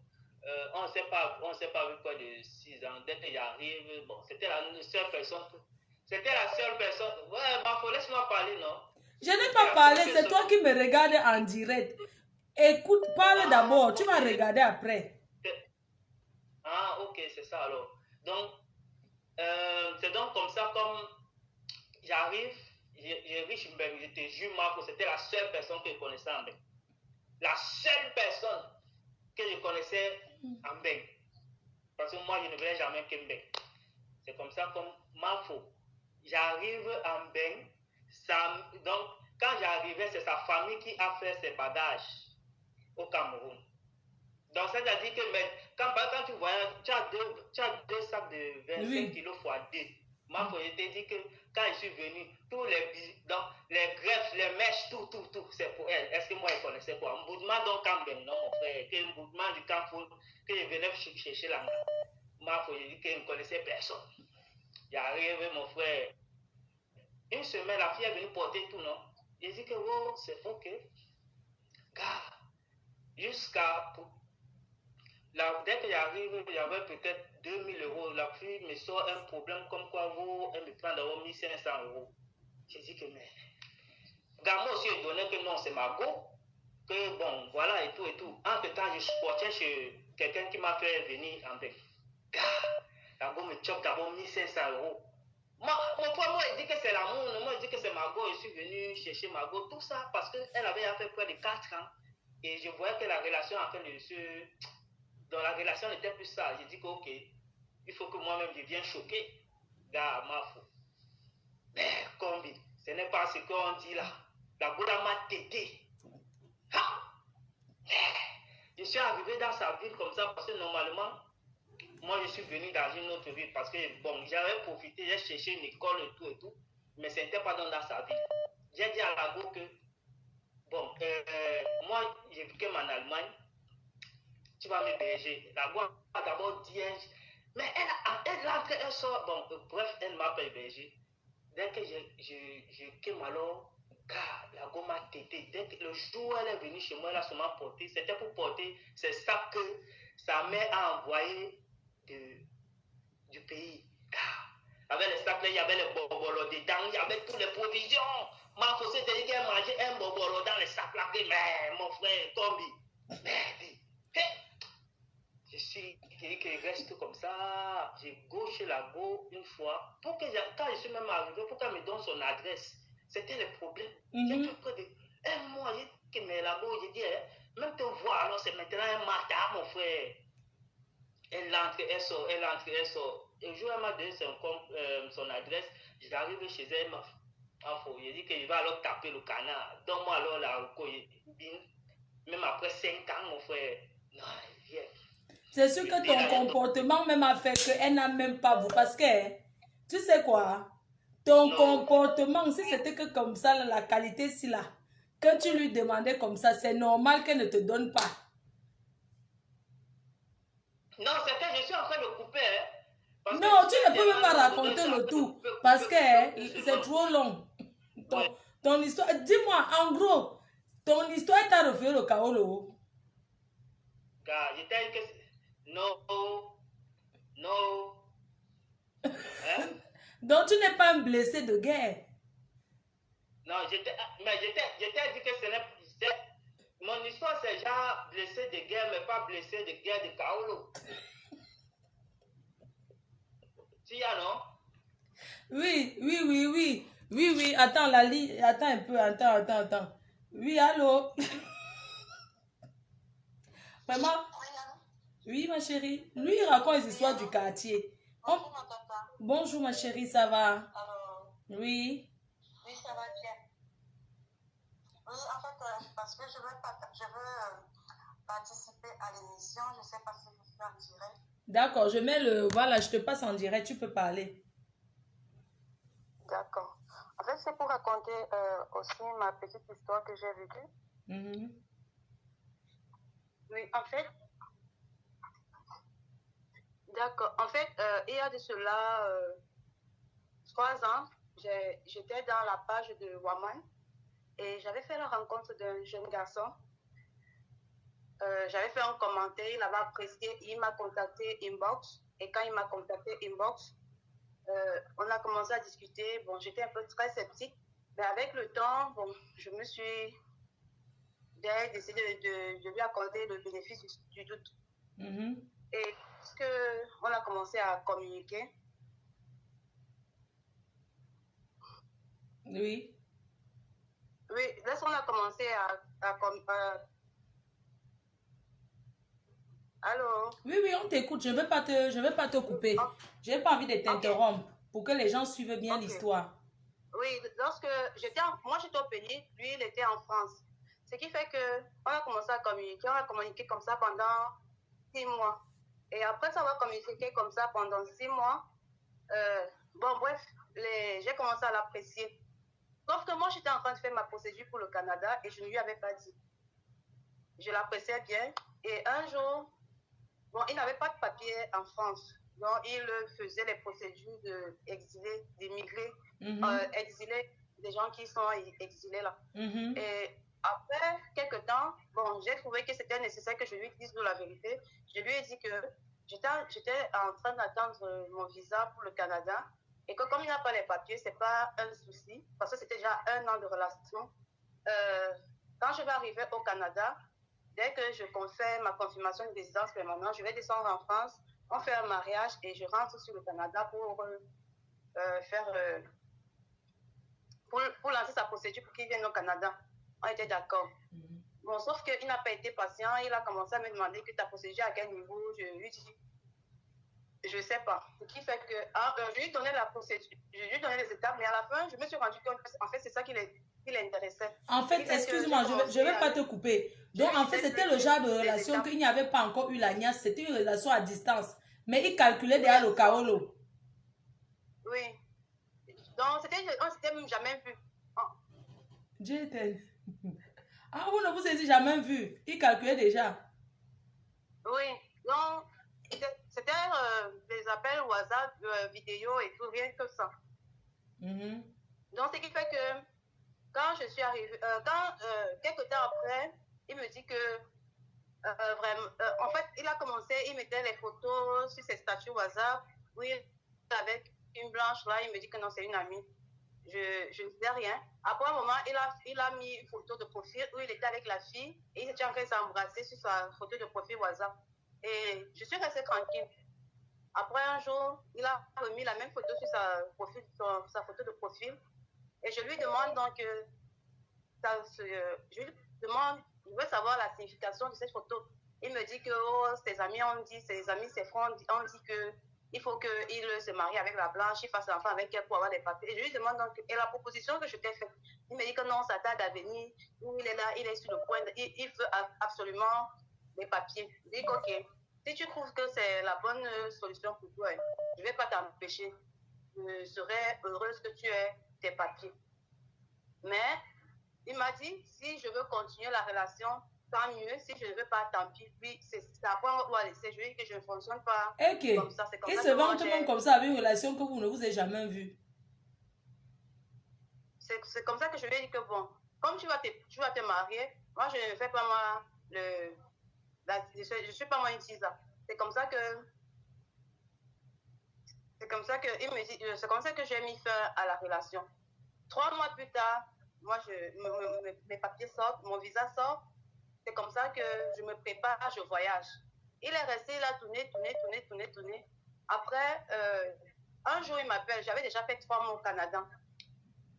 on ne sait pas vu quoi de 6 ans. Dès qu'il arrive, bon, c'était la seule personne. Ouais, Marco, laisse-moi parler, non? Je n'ai pas parlé, c'est toi qui me regardes en direct. Écoute, parle d'abord, tu vas regarder après. Ah, ok, c'est ça alors. Donc, c'est donc comme ça, comme j'arrive, je te jure, Marco, c'était la seule personne que je connaissais en Beng. La seule personne que je connaissais en Beng. Parce que moi, je ne venais jamais qu'en Beng. C'est comme ça, comme Marco. J'arrive en Beng. Donc, quand j'arrivais, c'est sa famille qui a fait ses bagages au Cameroun. Donc, c'est-à-dire que quand tu voyais, tu as deux sacs de 25 kilos x 2. Moi, je t'ai dit que quand je suis venu, tous les greffes, les mèches, tout, c'est pour elle. Est-ce que moi, je connaissais quoi? Un boudement donc Cameroun, non, mon frère, un boudement du Cameroun, que je venais chercher là. Moi, je dis que je ne connaissais personne. J'arrive, mon frère. Une semaine, la fille est venue porter tout, non? J'ai dit que, oh, c'est ok. Gars, jusqu'à... Dès que j'arrive, il y avait peut-être 2000 euros. La fille me sort un problème comme quoi, elle me prend d'abord 1500 euros. J'ai dit que, mais... Gars, moi aussi, je donnais que non, c'est ma go. Que bon, voilà, et tout. Entre-temps, je supportais chez quelqu'un qui m'a fait venir en bec. Gars, la go me chope d'abord 1500 euros. Moi, il dit que c'est l'amour. Moi, il dit que c'est ma go. Je suis venu chercher ma go. Tout ça parce qu'elle avait fait près de 4 ans. Et je voyais que la relation en train de se... Donc la relation n'était plus ça. J'ai dit que ok, il faut que moi-même je vienne choquer. Gars, ma fou. Mais combi, ce n'est pas ce qu'on dit là. La Bouddha m'a tété. Je suis arrivé dans sa ville comme ça parce que normalement, moi je suis venu dans une autre ville parce que bon, j'avais profité, j'ai cherché une école et tout, mais ce n'était pas dans sa ville. J'ai dit à la go que bon, moi j'ai vécu en Allemagne. Tu vas m'héberger. La voix a d'abord dit, mais elle sort. Bon, bref, elle m'a pas hébergé. Dès que je quitte alors, car la gomme m'a tété. Dès que le jour où elle est venue chez moi, elle a seulement porté. C'était pour porter ces sacs que sa mère a envoyés du pays. Car avec les sacs, là, il y avait les bobolos dedans, il y avait toutes les provisions. Ma fausse te dit qu'elle mangeait un bobolo dans les sacs là. Mais mon frère, combi. Merde. qu'il reste comme ça. J'ai gauché la go une fois. Quand je suis même arrivé, pour qu'elle me donne son adresse, c'était le problème. J'ai fait près de un mois, j'ai dit que mais la go, j'ai dit, même te voir, alors c'est maintenant un matin, mon frère. Elle entre, elle sort, elle entre, elle sort. Un jour, elle m'a donné son adresse. J'arrive chez elle, j'ai dit que je vais alors taper le canard. Donne-moi alors la reco. Même après 5 ans, mon frère. Non, viens. C'est sûr que ton comportement même a fait qu'elle n'a même pas vous. Parce que, tu sais quoi? Ton comportement, si c'était que comme ça, la qualité, si là, que tu lui demandais comme ça, c'est normal qu'elle ne te donne pas. Non, c'est que je suis en train de couper. Non, tu ne peux même pas raconter le tout. Parce que c'est trop long. Ton histoire, dis-moi, en gros, ton histoire t'a refait le Kaolo. Car je t'ai dit que non. Hein? Donc tu n'es pas un blessé de guerre. Non, mais je t'ai dit que ce n'est mon histoire, c'est genre blessé de guerre, mais pas blessé de guerre de Kaolo. Tu y as, non? Oui. Attends, la ligne. Attends un peu. Attends. Oui, allô? Vraiment? Oui, ma chérie. Lui, il raconte les histoires du quartier. Bonjour, ma papa. Bonjour, ma chérie, ça va? Alors, oui, ça va bien. Oui, en fait, parce que je veux participer à l'émission. Je ne sais pas si je suis en direct. D'accord, je mets le... Voilà, je te passe en direct, tu peux parler. D'accord. En fait, c'est pour raconter aussi ma petite histoire que j'ai vécue. Oui, en fait... D'accord. En fait, il y a de cela 3 ans, j'étais dans la page de Woman et j'avais fait la rencontre d'un jeune garçon. J'avais fait un commentaire, il avait apprécié, il m'a contacté inbox. Et quand il m'a contacté inbox, on a commencé à discuter. Bon, j'étais un peu très sceptique, mais avec le temps, bon, je me suis décidé de lui accorder le bénéfice du doute. Et lorsqu'on a commencé à communiquer. Oui. Oui, lorsqu'on a commencé Allô? Oui, on t'écoute. Je ne vais pas te couper. Je n'ai pas envie de t'interrompre pour que les gens suivent bien l'histoire. Oui, moi j'étais au pays, lui il était en France. Ce qui fait qu'on a commencé à communiquer. On a communiqué comme ça pendant 6 mois. Et après ça, on va communiquer comme ça pendant 6 mois. Bon, bref, j'ai commencé à l'apprécier. Sauf que moi, j'étais en train de faire ma procédure pour le Canada et je ne lui avais pas dit. Je l'appréciais bien. Et un jour, bon, il n'avait pas de papier en France. Donc, il faisait les procédures d'exilés, d'immigrés, exilés, des gens qui sont exilés là. Et après quelques temps, bon, j'ai trouvé que c'était nécessaire que je lui dise de la vérité. Je lui ai dit que j'étais en train d'attendre mon visa pour le Canada et que comme il n'a pas les papiers, ce n'est pas un souci parce que c'était déjà 1 an de relation. Quand je vais arriver au Canada, dès que je confère ma confirmation de résidence permanente, je vais descendre en France, on fait un mariage et je rentre sur le Canada pour pour lancer sa procédure pour qu'il vienne au Canada. On était d'accord. Bon, sauf qu'il n'a pas été patient. Il a commencé à me demander que ta procédure à quel niveau. Je lui dis, je ne sais pas. Ce qui fait que je lui donnais la procédure, je lui donnais les étapes, mais à la fin, je me suis rendu compte qu'en fait, c'est ça qui l'intéressait. En fait, excuse-moi, je ne vais pas te couper. Donc, en fait, c'était le genre de relation qu'il n'y avait pas encore eu la niasse. C'était une relation à distance. Mais il calculait derrière le Kaolo. Oui. Donc, on ne s'était même jamais vu. Ah, vous ne vous êtes jamais vu. Il calculait déjà. Oui. Donc, c'était des appels WhatsApp, vidéo et tout, rien que ça. Donc, ce qui fait que quand je suis arrivée, quelques temps après, il me dit que vraiment, en fait, il a commencé, il mettait les photos sur ses statuts WhatsApp, oui, avec une blanche là, il me dit que non, c'est une amie. Je ne sais rien. Après un moment, il a mis une photo de profil où il était avec la fille et il était en train de s'embrasser sur sa photo de profil WhatsApp. Et je suis restée tranquille. Après un jour, il a remis la même photo sur sa photo de profil. Et je lui demande donc, je lui demande, je veux savoir la signification de cette photo. Il me dit que ses amis ont dit, ses amis, ses frères ont dit que il faut qu'il se marie avec la blanche, il fasse l'enfant avec elle pour avoir des papiers. Et je lui demande donc, et la proposition que je t'ai faite, il me dit que non, ça tarde à venir, il est là, il est sur le point, il veut absolument des papiers. Je dis ok, si tu trouves que c'est la bonne solution pour toi, je ne vais pas t'empêcher. Je serais heureuse que tu aies tes papiers. Mais il m'a dit, si je veux continuer la relation, tant mieux. Si je ne veux pas, tant pis. Puis c'est après on doit laisser. Je lui dis que je ne fonctionne pas comme ça. C'est comme il ça se vante même comme ça avec une relation que vous ne vous avez jamais vue. C'est comme ça que je lui ai dit que bon, comme tu vas te marier, moi je ne fais pas moi je suis pas moi une tisa. C'est comme ça que il me dit, c'est comme ça que j'ai mis fin à la relation. 3 mois plus tard, moi mes papiers sortent, mon visa sort. C'est comme ça que je me prépare, je voyage. Il est resté, il a tourné. Après, un jour, il m'appelle. J'avais déjà fait 3 mois au Canada.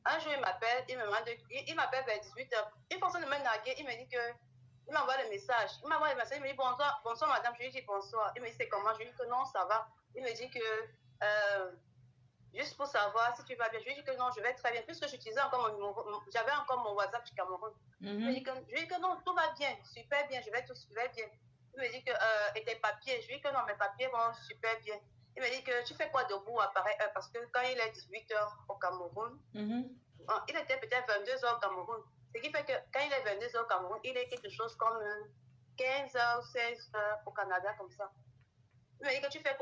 Un jour, il m'appelle, il m'appelle vers 18h. Il pensait de me narguer, il me dit que, il m'envoie le message. Il m'envoie le message, il me dit bonsoir madame. Je lui dis bonsoir. Il me dit c'est comment? Je lui dis que non, ça va. Il me dit que, juste pour savoir si tu vas bien. Je lui dis que non, je vais très bien. Puisque j'utilisais encore j'avais encore mon WhatsApp du Cameroun. Je lui dis que non, tout va bien, super bien, je vais tout super bien. Il me dit que, et tes papiers? Je lui dis que non, mes papiers vont super bien. Il me dit que tu fais quoi debout à pareille heure? Parce que quand il est 18h au Cameroun, il était peut-être 22h au Cameroun. Ce qui fait que quand il est 22h au Cameroun, il est quelque chose comme 15h, 16h au Canada, comme ça. Il me dit que tu fais quoi?